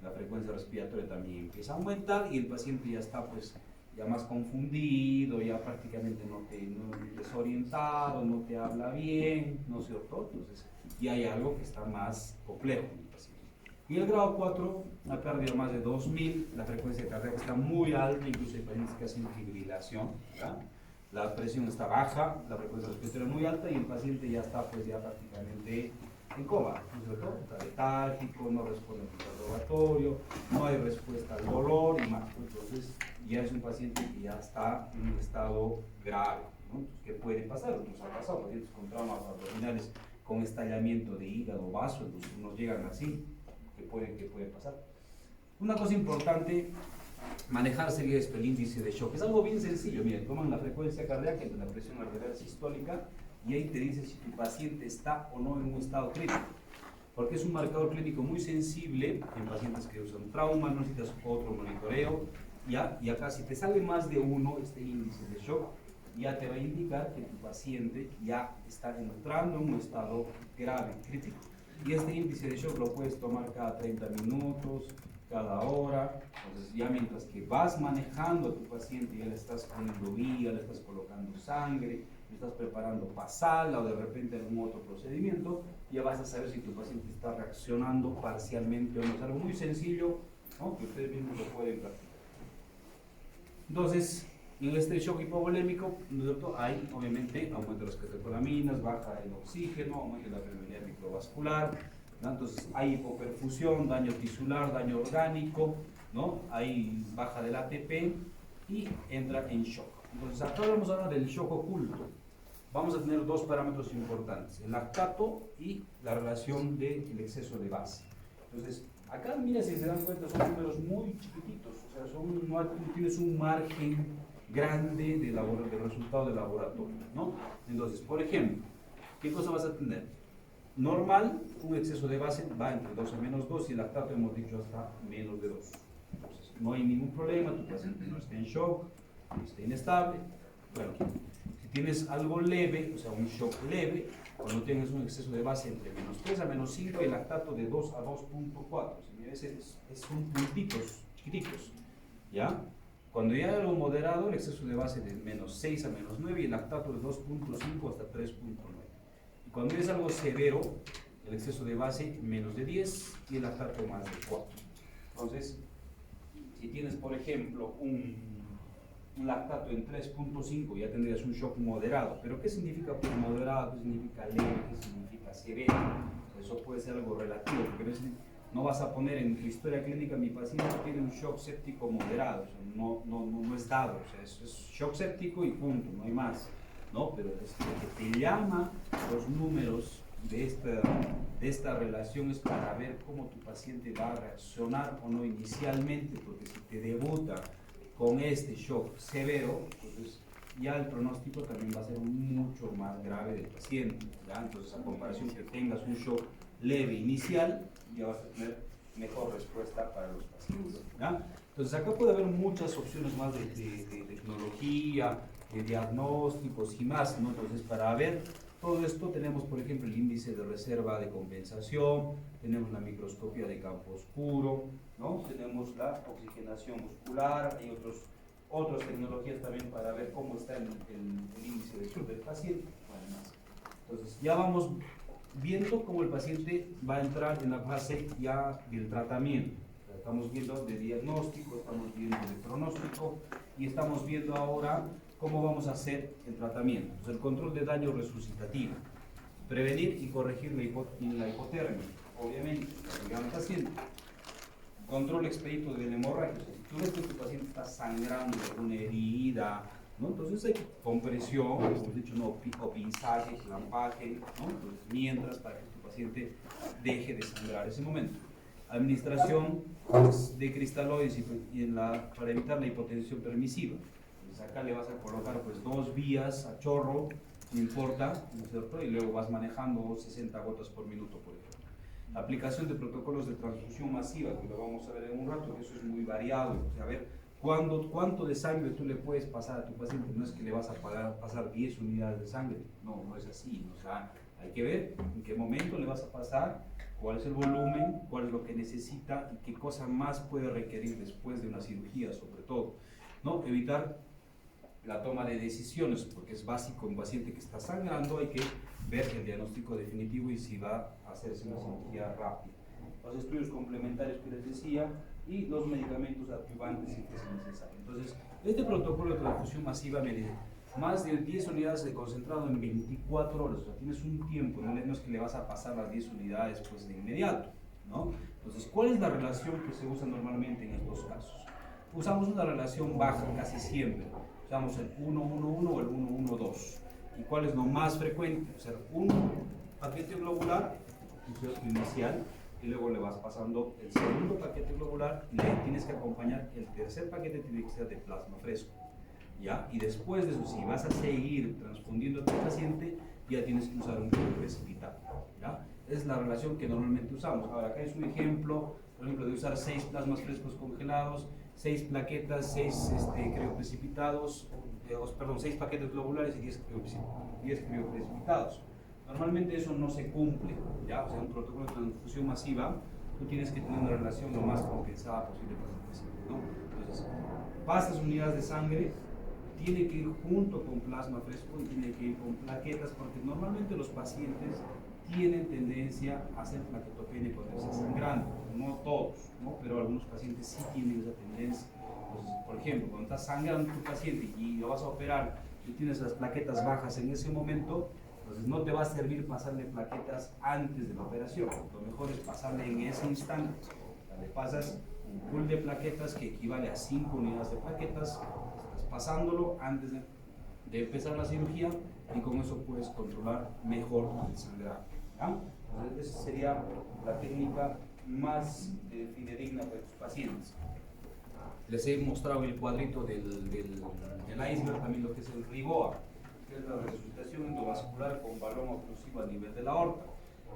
la frecuencia respiratoria también empieza a aumentar y el paciente ya está pues ya más confundido, ya prácticamente no desorientado, no te habla bien, ¿no es cierto? Entonces ya hay algo que está más complejo en el paciente. Y el grado 4, la pérdida más de 2000, la frecuencia cardíaca está muy alta, incluso hay pacientes que hacen fibrilación, ¿verdad? La presión está baja, la frecuencia respiratoria muy alta y el paciente ya está pues ya prácticamente en coma, ¿no es cierto? Está letárgico, no responde al interrogatorio, no hay respuesta al dolor y más. Entonces ya es un paciente que ya está en un estado grave, ¿no? Entonces, ¿qué puede pasar? Nos ha pasado pacientes con traumas abdominales, con estallamiento de hígado, vaso, entonces nos llegan así, ¿qué puede pasar? Una cosa importante, manejar sería el índice de shock. Es algo bien sencillo, miren, toman la frecuencia cardíaca y la presión arterial sistólica y ahí te dice si tu paciente está o no en un estado crítico. Porque es un marcador clínico muy sensible en pacientes que usan trauma, no necesitas otro monitoreo, ¿ya? Y acá si te sale más de 1 este índice de shock, ya te va a indicar que tu paciente ya está entrando en un estado grave, crítico. Y este índice de shock lo puedes tomar cada 30 minutos, cada hora. Entonces ya mientras que vas manejando a tu paciente, ya le estás poniendo vía, le estás colocando sangre, le estás preparando pasarla o de repente algún otro procedimiento, ya vas a saber si tu paciente está reaccionando parcialmente o no. Es algo muy sencillo, ¿no? Que ustedes mismos lo pueden practicar. Entonces, en este shock hipovolémico, ¿no? Hay obviamente aumento de las catecolaminas, baja el oxígeno, aumento de la permeabilidad microvascular, ¿no? Entonces hay hipoperfusión, daño tisular, daño orgánico, ¿no? Hay baja del ATP y entra en shock. Entonces acá vamos a hablar del shock oculto. Vamos a tener dos parámetros importantes, el lactato y la relación del exceso de base. Entonces, acá, mira, si se dan cuenta, son números muy chiquititos, o sea, no tienes un margen grande de resultado de laboratorio, ¿no? Entonces, por ejemplo, ¿qué cosa vas a tener? Normal, un exceso de base va entre 2 a menos 2 y el lactato hemos dicho hasta menos de 2. Entonces, no hay ningún problema, tu paciente no está en shock, no está inestable. Bueno, si tienes algo leve, o sea, un shock leve, cuando tienes un exceso de base entre menos 3 a menos 5 y el lactato de 2 a 2.4, son puntitos chiquititos, ¿ya? Cuando ya hay algo moderado, el exceso de base de menos 6 a menos 9 y el lactato de 2.5 hasta 3.9. Y cuando es algo severo, el exceso de base menos de 10 y el lactato más de 4. Entonces, si tienes, por ejemplo, un lactato en 3.5, ya tendrías un shock moderado. ¿Pero qué significa pues, moderado? ¿Qué significa leve? ¿Qué significa severo? Eso puede ser algo relativo, porque no vas a poner en tu historia clínica mi paciente tiene un shock séptico moderado. O sea, no es dado, o sea, es shock séptico y punto, no hay más, ¿no? Pero lo que te llama los números de esta relación es para ver cómo tu paciente va a reaccionar o no inicialmente, porque si te debuta con este shock severo, entonces ya el pronóstico también va a ser mucho más grave del paciente, ¿ya? Entonces, a comparación que tengas un shock leve inicial, ya vas a tener mejor respuesta para los pacientes, ¿ya? Entonces, acá puede haber muchas opciones más de tecnología, de diagnósticos y más, ¿no? Entonces, para ver Todo esto tenemos, por ejemplo, el índice de reserva de compensación, tenemos la microscopía de campo oscuro, ¿no? Tenemos la oxigenación muscular, hay otras tecnologías también para ver cómo está el índice de shock del paciente. Además. Entonces, ya vamos viendo cómo el paciente va a entrar en la fase ya del tratamiento. Estamos viendo de diagnóstico, estamos viendo de pronóstico y estamos viendo ahora cómo vamos a hacer el tratamiento. Entonces, el control de daño resucitativo, prevenir y corregir la hipotermia, obviamente, al paciente. Control expedito de la hemorragia. O sea, si tú ves que tu paciente está sangrando de una herida, ¿no? Entonces hay compresión, hemos dicho, no, o pinzaje, clampaje, ¿no? Entonces, mientras para que tu paciente deje de sangrar ese momento. Administración de cristaloides para evitar la hipotensión permisiva. Entonces acá le vas a colocar pues 2 vías a chorro, no importa, ¿no es cierto? Y luego vas manejando 60 gotas por minuto, por ejemplo. Aplicación de protocolos de transfusión masiva, que lo vamos a ver en un rato, que eso es muy variado. O sea, a ver, ¿cuánto de sangre tú le puedes pasar a tu paciente? No es que le vas a pasar 10 unidades de sangre, no, no es así. O sea, hay que ver en qué momento le vas a pasar, cuál es el volumen, cuál es lo que necesita y qué cosa más puede requerir después de una cirugía, sobre todo, ¿no? Evitar la toma de decisiones, porque es básico en un paciente que está sangrando, hay que ver el diagnóstico definitivo y si va a hacerse una cirugía rápida. Los estudios complementarios que les decía y los medicamentos adyuvantes si es necesario. Entonces, este protocolo de transfusión masiva me dice más de 10 unidades de concentrado en 24 horas, o sea, tienes un tiempo, no es que le vas a pasar las 10 unidades pues de inmediato, ¿no? Entonces, ¿cuál es la relación que se usa normalmente en estos casos? Usamos una relación baja casi siempre, usamos el 1-1-1 o el 1-1-2. ¿Y cuál es lo más frecuente? O sea, un paquete globular inicial y luego le vas pasando el segundo paquete globular y le tienes que acompañar el tercer paquete, tiene que ser de plasma fresco. ¿Ya? Y después de eso, si vas a seguir transfundiendo a tu paciente, ya tienes que usar un precipitado. ¿Ya? Es la relación que normalmente usamos. Ahora, acá es un ejemplo, por ejemplo, de usar 6 plasmas frescos congelados, 6 plaquetas, 6 crioprecipitados, 6 paquetes globulares y 10 crioprecipitados. Normalmente eso no se cumple, ¿ya? O sea, un protocolo de transfusión masiva, tú tienes que tener una relación lo más compensada posible con el paciente, ¿no? Entonces, pasas unidades de sangre, tiene que ir junto con plasma fresco y tiene que ir con plaquetas, porque normalmente los pacientes tienen tendencia a hacer plaquetopenia cuando está sangrando, no todos, ¿no? Pero algunos pacientes sí tienen esa tendencia. Entonces, por ejemplo, cuando está sangrando tu paciente y lo vas a operar y tienes las plaquetas bajas en ese momento, entonces no te va a servir pasarle plaquetas antes de la operación, lo mejor es pasarle en ese instante. O sea, le pasas un pool de plaquetas que equivale a 5 unidades de plaquetas, estás pasándolo antes de empezar la cirugía y con eso puedes controlar mejor el sangrado. ¿Ya? Entonces esa sería la técnica más fidedigna para tus pacientes. Les he mostrado el cuadrito del iceberg, también lo que es el RIBOA, que es la resucitación endovascular con balón oclusivo a nivel de la aorta,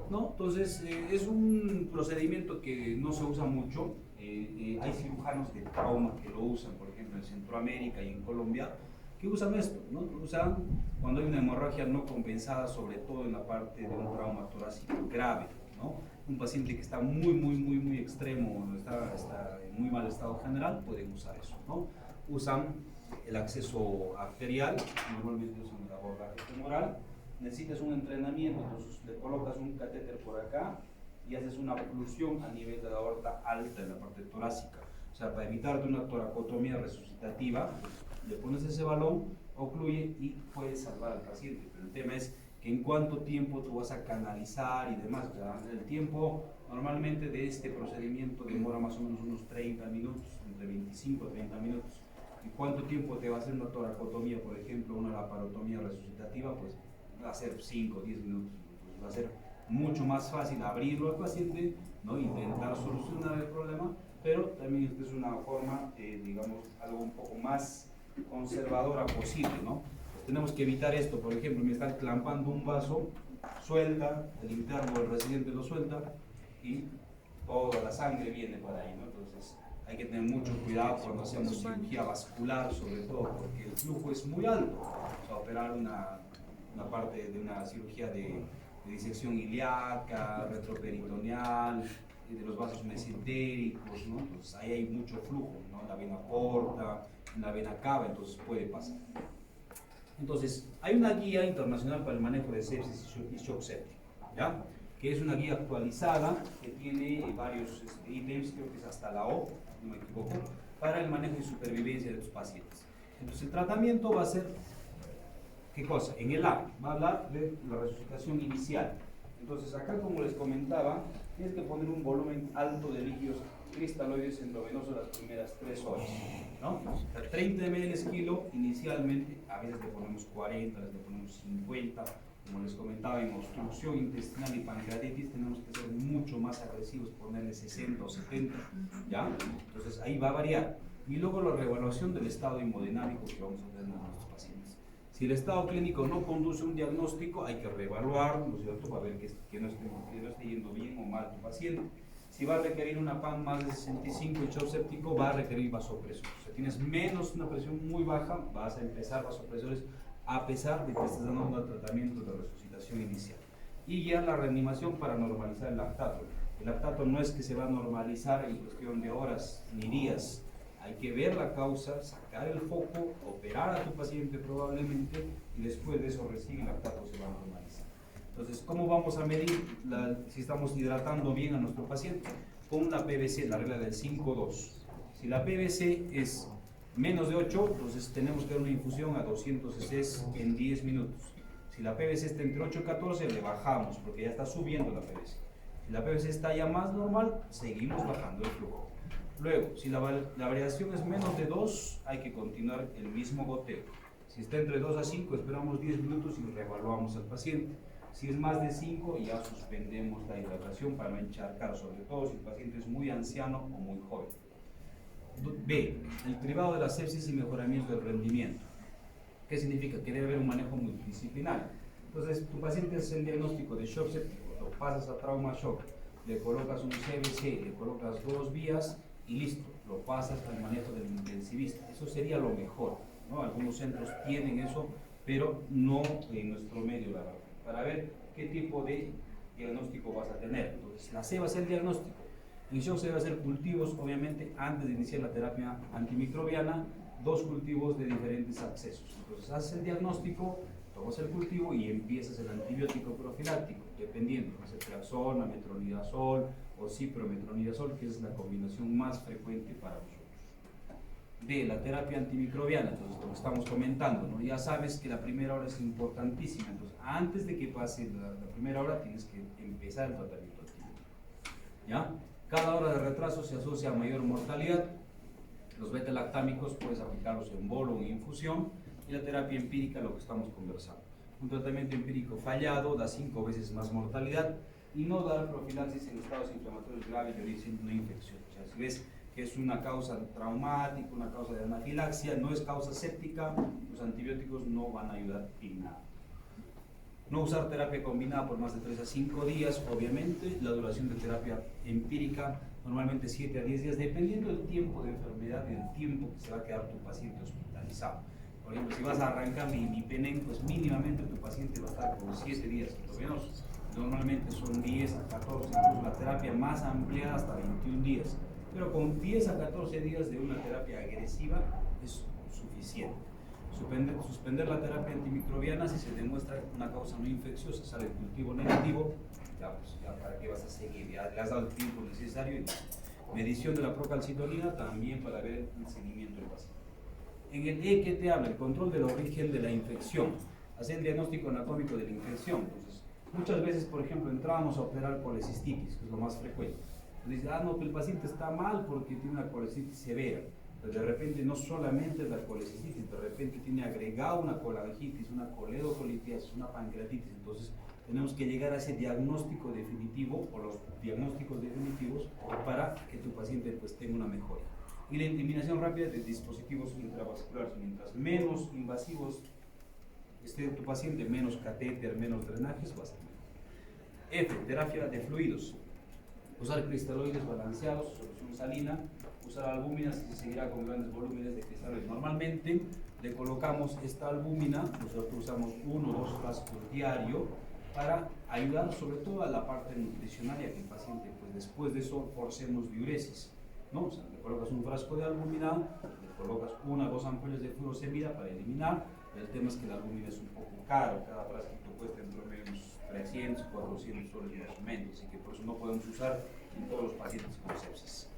¿no? Entonces es un procedimiento que no se usa mucho. Hay cirujanos de trauma que lo usan, por ejemplo en Centroamérica y en Colombia, que usan esto, ¿no? Usan cuando hay una hemorragia no compensada, sobre todo en la parte de un trauma torácico grave, ¿no? Un paciente que está muy extremo, está en muy mal estado general, pueden usar eso, ¿no? Usan el acceso arterial, normalmente usan el abordaje femoral. Necesitas un entrenamiento, entonces le colocas un catéter por acá y haces una oclusión a nivel de la aorta alta en la parte torácica. O sea, para evitarte una toracotomía resucitativa, le pones ese balón, ocluye y puedes salvar al paciente. Pero el tema es que en cuánto tiempo tú vas a canalizar y demás. O sea, el tiempo normalmente de este procedimiento demora más o menos unos 30 minutos, entre 25 y 30 minutos. ¿Y cuánto tiempo te va a hacer una toracotomía, por ejemplo, una laparotomía resucitativa? Pues va a ser 5 o 10 minutos. Entonces va a ser mucho más fácil abrirlo al paciente, ¿no? Intentar solucionar el problema, pero también esta es una forma, digamos, algo un poco más conservadora posible, ¿no? Pues tenemos que evitar esto. Por ejemplo, me están clampando un vaso, suelta, el interno del residente lo suelta y toda la sangre viene para ahí, ¿no? Entonces hay que tener mucho cuidado cuando hacemos cirugía vascular, sobre todo porque el flujo es muy alto. O sea, operar una una parte de una cirugía de disección ilíaca, retroperitoneal, de los vasos mesentéricos, ¿no? Entonces ahí hay mucho flujo, ¿no? En la vena porta, en la vena cava, entonces puede pasar. Entonces, hay una guía internacional para el manejo de sepsis y shock séptico, ¿ya? Que es una guía actualizada que tiene varios ítems, creo que es hasta la O, no me equivoco, para el manejo y supervivencia de tus pacientes. Entonces, el tratamiento va a ser, ¿qué cosa? En el A, va a hablar de la resucitación inicial. Entonces, acá, como les comentaba, tienes que poner un volumen alto de líquidos cristaloides endovenosos las primeras 3 horas, ¿no? O sea, 30 ml kilo inicialmente, a veces le ponemos 40, a veces le ponemos 50. Como les comentaba, en obstrucción intestinal y pancreatitis tenemos que ser mucho más agresivos, ponerle 60 o 70, ¿ya? Entonces ahí va a variar. Y luego la reevaluación del estado hemodinámico que vamos a tener en nuestros pacientes. Si el estado clínico no conduce a un diagnóstico, hay que reevaluar, ¿no es cierto?, para ver que no esté yendo bien o mal tu paciente. Si va a requerir una PAN más de 65 y shock séptico, va a requerir vasopresor. Si tienes menos, una presión muy baja, vas a empezar vasopresores a pesar de que estés dando un tratamiento de resucitación inicial. Y ya la reanimación para normalizar el lactato. El lactato no es que se va a normalizar en cuestión de horas ni días. Hay que ver la causa, sacar el foco, operar a tu paciente probablemente y después de eso recién el lactato se va a normalizar. Entonces, ¿cómo vamos a medir si estamos hidratando bien a nuestro paciente? Con una PVC, la regla del 5-2. Si la PVC es menos de 8, entonces tenemos que dar una infusión a 200 cc en 10 minutos. Si la PVC está entre 8 y 14, le bajamos porque ya está subiendo la PVC. Si la PVC está ya más normal, seguimos bajando el flujo. Luego, si la variación es menos de 2, hay que continuar el mismo goteo. Si está entre 2 a 5, esperamos 10 minutos y reevaluamos al paciente. Si es más de 5, ya suspendemos la hidratación para no encharcar, sobre todo si el paciente es muy anciano o muy joven. B. El cribado de la sepsis y mejoramiento del rendimiento. ¿Qué significa? Que debe haber un manejo multidisciplinario. Entonces, tu paciente es el diagnóstico de shock séptico, lo pasas a trauma shock, le colocas un CBC, le colocas 2 vías y listo, lo pasas al manejo del intensivista. Eso sería lo mejor, ¿no? Algunos centros tienen eso, pero no en nuestro medio, la verdad, para ver qué tipo de diagnóstico vas a tener. Entonces, la C va a ser el diagnóstico. En shock se va a hacer cultivos, obviamente, antes de iniciar la terapia antimicrobiana, 2 cultivos de diferentes accesos. Entonces, haces el diagnóstico, tomas el cultivo y empiezas el antibiótico profiláctico, dependiendo, va a ser ceftriaxona, metronidazol o ciprometronidazol, que es la combinación más frecuente para nosotros. D, la terapia antimicrobiana, entonces lo que estamos comentando, ¿no? Ya sabes que la primera hora es importantísima, entonces antes de que pase la primera hora tienes que empezar el tratamiento antibiótico, ¿ya? Cada hora de retraso se asocia a mayor mortalidad. Los beta-lactámicos puedes aplicarlos en bolo o en infusión, y la terapia empírica, lo que estamos conversando. Un tratamiento empírico fallado da 5 veces más mortalidad y no da profilaxis en estados inflamatorios graves de origen no infección. O sea, si ves que es una causa traumática, una causa de anafilaxia, no es causa séptica, los antibióticos no van a ayudar en nada. No usar terapia combinada por más de 3 a 5 días, obviamente. La duración de terapia empírica, normalmente 7 a 10 días, dependiendo del tiempo de enfermedad y del tiempo que se va a quedar tu paciente hospitalizado. Por ejemplo, si vas a arrancar Mipenen, pues mínimamente tu paciente va a estar por 7 días, por lo menos. Normalmente son 10 a 14, incluso la terapia más ampliada hasta 21 días. Pero con 10 a 14 días de una terapia agresiva es suficiente. Suspender la terapia antimicrobiana si se demuestra una causa no infecciosa, sale el cultivo negativo, ya, pues, ya para qué vas a seguir, ya le has dado el tiempo necesario. Y medición de la procalcitonina también para ver el seguimiento del paciente. En el E, ¿qué te habla? El control del origen de la infección. Hacer el diagnóstico anatómico de la infección. Entonces, muchas veces, por ejemplo, entrábamos a operar colecistitis, que es lo más frecuente. Entonces, no, que el paciente está mal porque tiene una colecitis severa. Pero de repente no solamente es la colecistitis, de repente tiene agregado una colangitis, una coledocolitis, una pancreatitis. Entonces, tenemos que llegar a ese diagnóstico definitivo o los diagnósticos definitivos para que tu paciente pues tenga una mejoría. Y la eliminación rápida de dispositivos intravasculares. Mientras menos invasivos esté tu paciente, menos catéter, menos drenajes va a ser mejor. F, terapia de fluidos. Usar cristaloides balanceados, solución salina, usar albúmina si se seguirá con grandes volúmenes de cristales. Normalmente le colocamos esta albúmina, nosotros usamos 1 o 2 frascos diario para ayudar sobre todo a la parte nutricional y a que el paciente, pues después de eso, forcemos diuresis, ¿no? O sea, le colocas un frasco de albúmina, le colocas 1 o 2 ampollas de furosemida para eliminar. El tema es que la albúmina es un poco caro, cada frasquito cuesta entre unos 300, 400 soles más o menos, así que por eso no podemos usar en todos los pacientes con sepsis.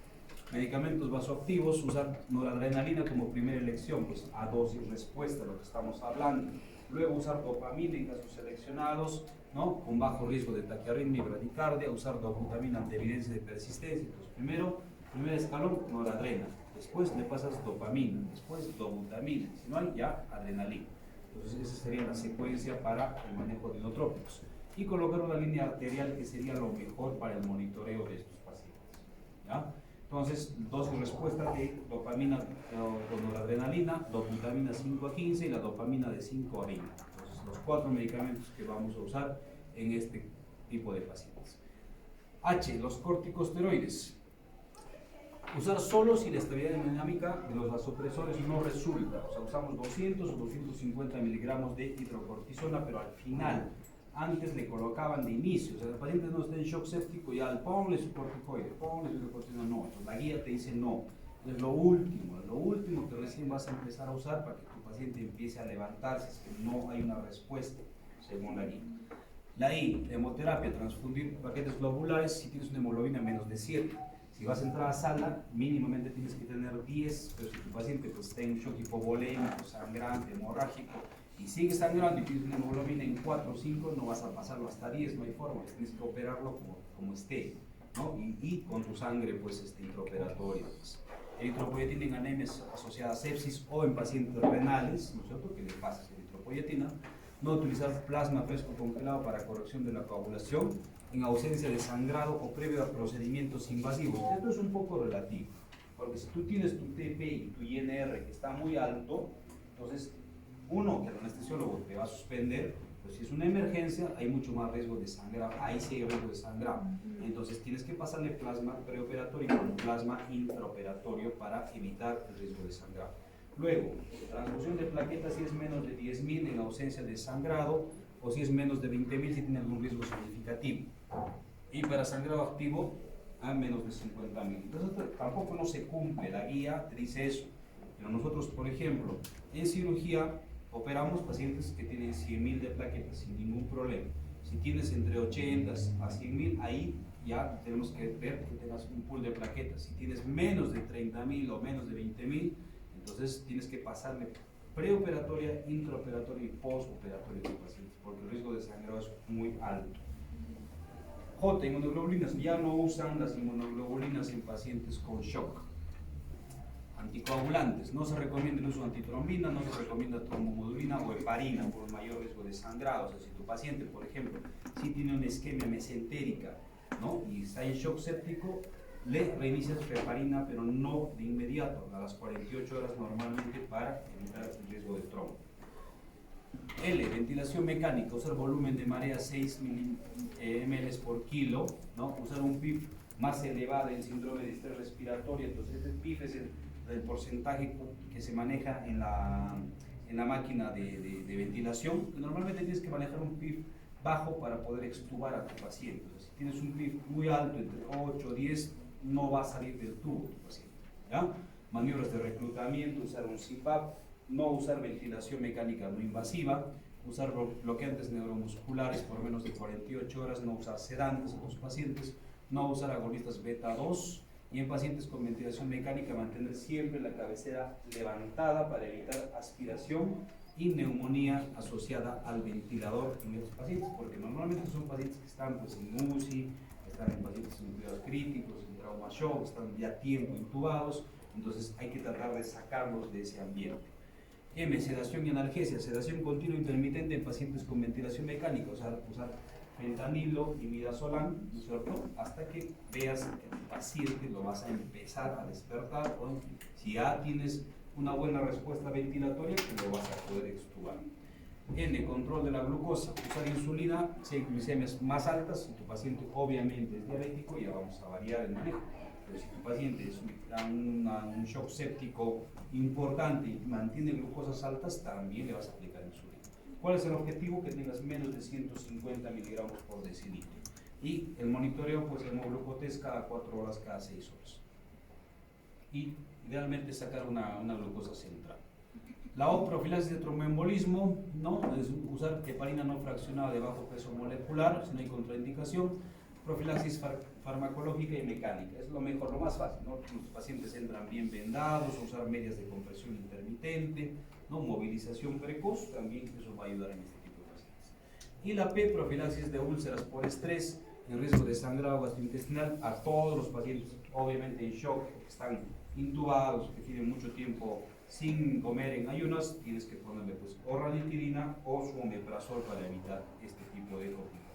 Medicamentos vasoactivos, usar noradrenalina como primera elección, pues a dosis respuesta, lo que estamos hablando. Luego usar dopamina en casos seleccionados, ¿no? Con bajo riesgo de taquiarritmia y bradicardia, usar dobutamina ante evidencia de persistencia. Entonces, primer escalón, noradrena, después le pasas dopamina, después dobutamina, si no hay, ya adrenalina. Entonces, esa sería la secuencia para el manejo de inotrópicos. Y colocar una línea arterial que sería lo mejor para el monitoreo de estos pacientes, ¿ya? Entonces, dosis respuesta de dopamina con noradrenalina, dobutamina 5 a 15 y la dopamina de 5 a 20. Entonces, los 4 medicamentos que vamos a usar en este tipo de pacientes. H, los corticosteroides. Usar solo si la estabilidad hemodinámica de los vasopresores no resulta. O sea, usamos 200 o 250 miligramos de hidrocortisona, pero al final, antes le colocaban de inicio. O sea, el paciente no está en shock séptico, ya ponle su corticoide, ponle su hidrocortisona, no. Entonces, la guía te dice no. Es lo último que recién vas a empezar a usar para que tu paciente empiece a levantarse, si es que no hay una respuesta, según la guía. La I, hemoterapia, transfundir paquetes globulares si tienes una hemoglobina menos de 7. Si vas a entrar a sala, mínimamente tienes que tener 10, pero si tu paciente pues, está en shock hipovolémico, sangrante, hemorrágico, y sigue sangrando y tienes una hemoglobina en 4 o 5, no vas a pasarlo hasta 10, no hay forma, tienes que operarlo como esté, ¿no? Y con tu sangre pues, intraoperatoria. Pues. Eritropoyetina en anemias asociadas a sepsis o en pacientes renales, ¿no es cierto? Que le pasas eritropoyetina. No utilizar plasma fresco congelado para corrección de la coagulación en ausencia de sangrado o previo a procedimientos invasivos. Esto es un poco relativo, porque si tú tienes tu TP y tu INR que está muy alto, entonces, uno, que el anestesiólogo te va a suspender, pero si es una emergencia, hay mucho más riesgo de sangrado, ahí sí hay riesgo de sangrado. Entonces tienes que pasarle plasma preoperatorio y plasma intraoperatorio para evitar el riesgo de sangrado. Luego, transfusión de plaquetas si es menos de 10.000 en ausencia de sangrado, o si es menos de 20.000 si tiene algún riesgo significativo. Y para sangrado activo, a menos de 50.000. Entonces tampoco no se cumple, la guía te dice eso. Pero nosotros, por ejemplo, en cirugía operamos pacientes que tienen 100.000 de plaquetas sin ningún problema. Si tienes entre 80 a 100.000, ahí ya tenemos que ver que tengas un pool de plaquetas. Si tienes menos de 30.000 o menos de 20.000, entonces tienes que pasarle preoperatoria, intraoperatoria y postoperatoria a los pacientes, porque el riesgo de sangrado es muy alto. J, inmunoglobulinas. Ya no usan las inmunoglobulinas en pacientes con shock. Anticoagulantes. No se recomienda el uso de antitrombina, no se recomienda trombomodulina o heparina por un mayor riesgo de sangrado. O sea, si tu paciente, por ejemplo, sí tiene una isquemia mesentérica, ¿no? Y está en shock séptico, le reinicias heparina, pero no de inmediato, a las 48 horas normalmente para evitar el riesgo de trombo. L, ventilación mecánica, usar volumen de marea 6 ml por kilo, ¿no? Usar un PIF más elevado en síndrome de estrés respiratorio, entonces este PIF es el porcentaje que se maneja en la máquina de ventilación. Normalmente tienes que manejar un PIF bajo para poder extubar a tu paciente. Entonces, si tienes un PIF muy alto, entre 8 o 10, no va a salir del tubo tu paciente, ¿ya? Maniobras de reclutamiento, usar un CPAP, no usar ventilación mecánica no invasiva, usar bloqueantes neuromusculares por menos de 48 horas, no usar sedantes en los pacientes, no usar agonistas beta 2 y en pacientes con ventilación mecánica mantener siempre la cabecera levantada para evitar aspiración y neumonía asociada al ventilador en estos pacientes, porque normalmente son pacientes que están pues, en UCI, están en pacientes en cuidados críticos, en trauma shock, están ya tiempo intubados, entonces hay que tratar de sacarlos de ese ambiente. M, sedación y analgesia, sedación continua intermitente en pacientes con ventilación mecánica, o sea, usar fentanilo y midazolam, ¿no es cierto? Hasta que veas que el paciente lo vas a empezar a despertar, o si ya tienes una buena respuesta ventilatoria, que lo vas a poder extubar. N, control de la glucosa, usar insulina si hay glicemias más altas, si tu paciente obviamente es diabético, ya vamos a variar el manejo. Pero si tu paciente da un shock séptico importante y mantiene glucosas altas, también le vas a aplicar insulina. ¿Cuál es el objetivo? Que tengas menos de 150 miligramos por decilitro. Y el monitoreo, pues el hemoglucotest cada 4 horas, cada 6 horas. Y idealmente sacar una glucosa central. La profilaxis de tromboembolismo, ¿no? Es usar heparina no fraccionada de bajo peso molecular, si no hay contraindicación. Profilaxis farmacológica y mecánica, es lo mejor, lo más fácil, ¿no? Los pacientes entran bien vendados, usar medias de compresión intermitente, ¿no? Movilización precoz, también eso va a ayudar en este tipo de pacientes. Y la P, profilaxis de úlceras por estrés, en riesgo de sangrado gastrointestinal, a todos los pacientes, obviamente en shock, que están intubados, que tienen mucho tiempo sin comer en ayunas, tienes que ponerle pues o ranitidina o su omeprazol para evitar este tipo de complicaciones.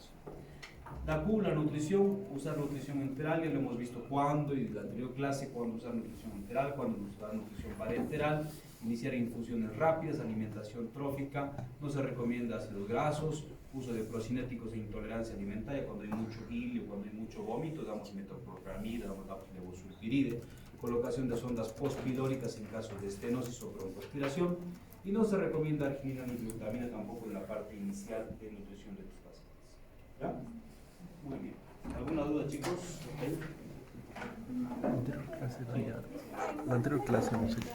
La Q, la nutrición, usar nutrición enteral, ya lo hemos visto cuándo, y en la anterior clase, cuándo usar nutrición enteral, cuándo usar nutrición parenteral, iniciar infusiones rápidas, alimentación trófica, no se recomienda ácidos grasos, uso de procinéticos e intolerancia alimentaria, cuando hay mucho hilio, cuando hay mucho vómito, damos metoclopramida, damos levosulfiride, colocación de sondas postpilóricas en caso de estenosis o broncoaspiración, y no se recomienda arginina ni glutamina tampoco en la parte inicial de nutrición de tus pacientes. ¿Ya? Muy bien. ¿Alguna duda, chicos? La anterior clase hemos hecho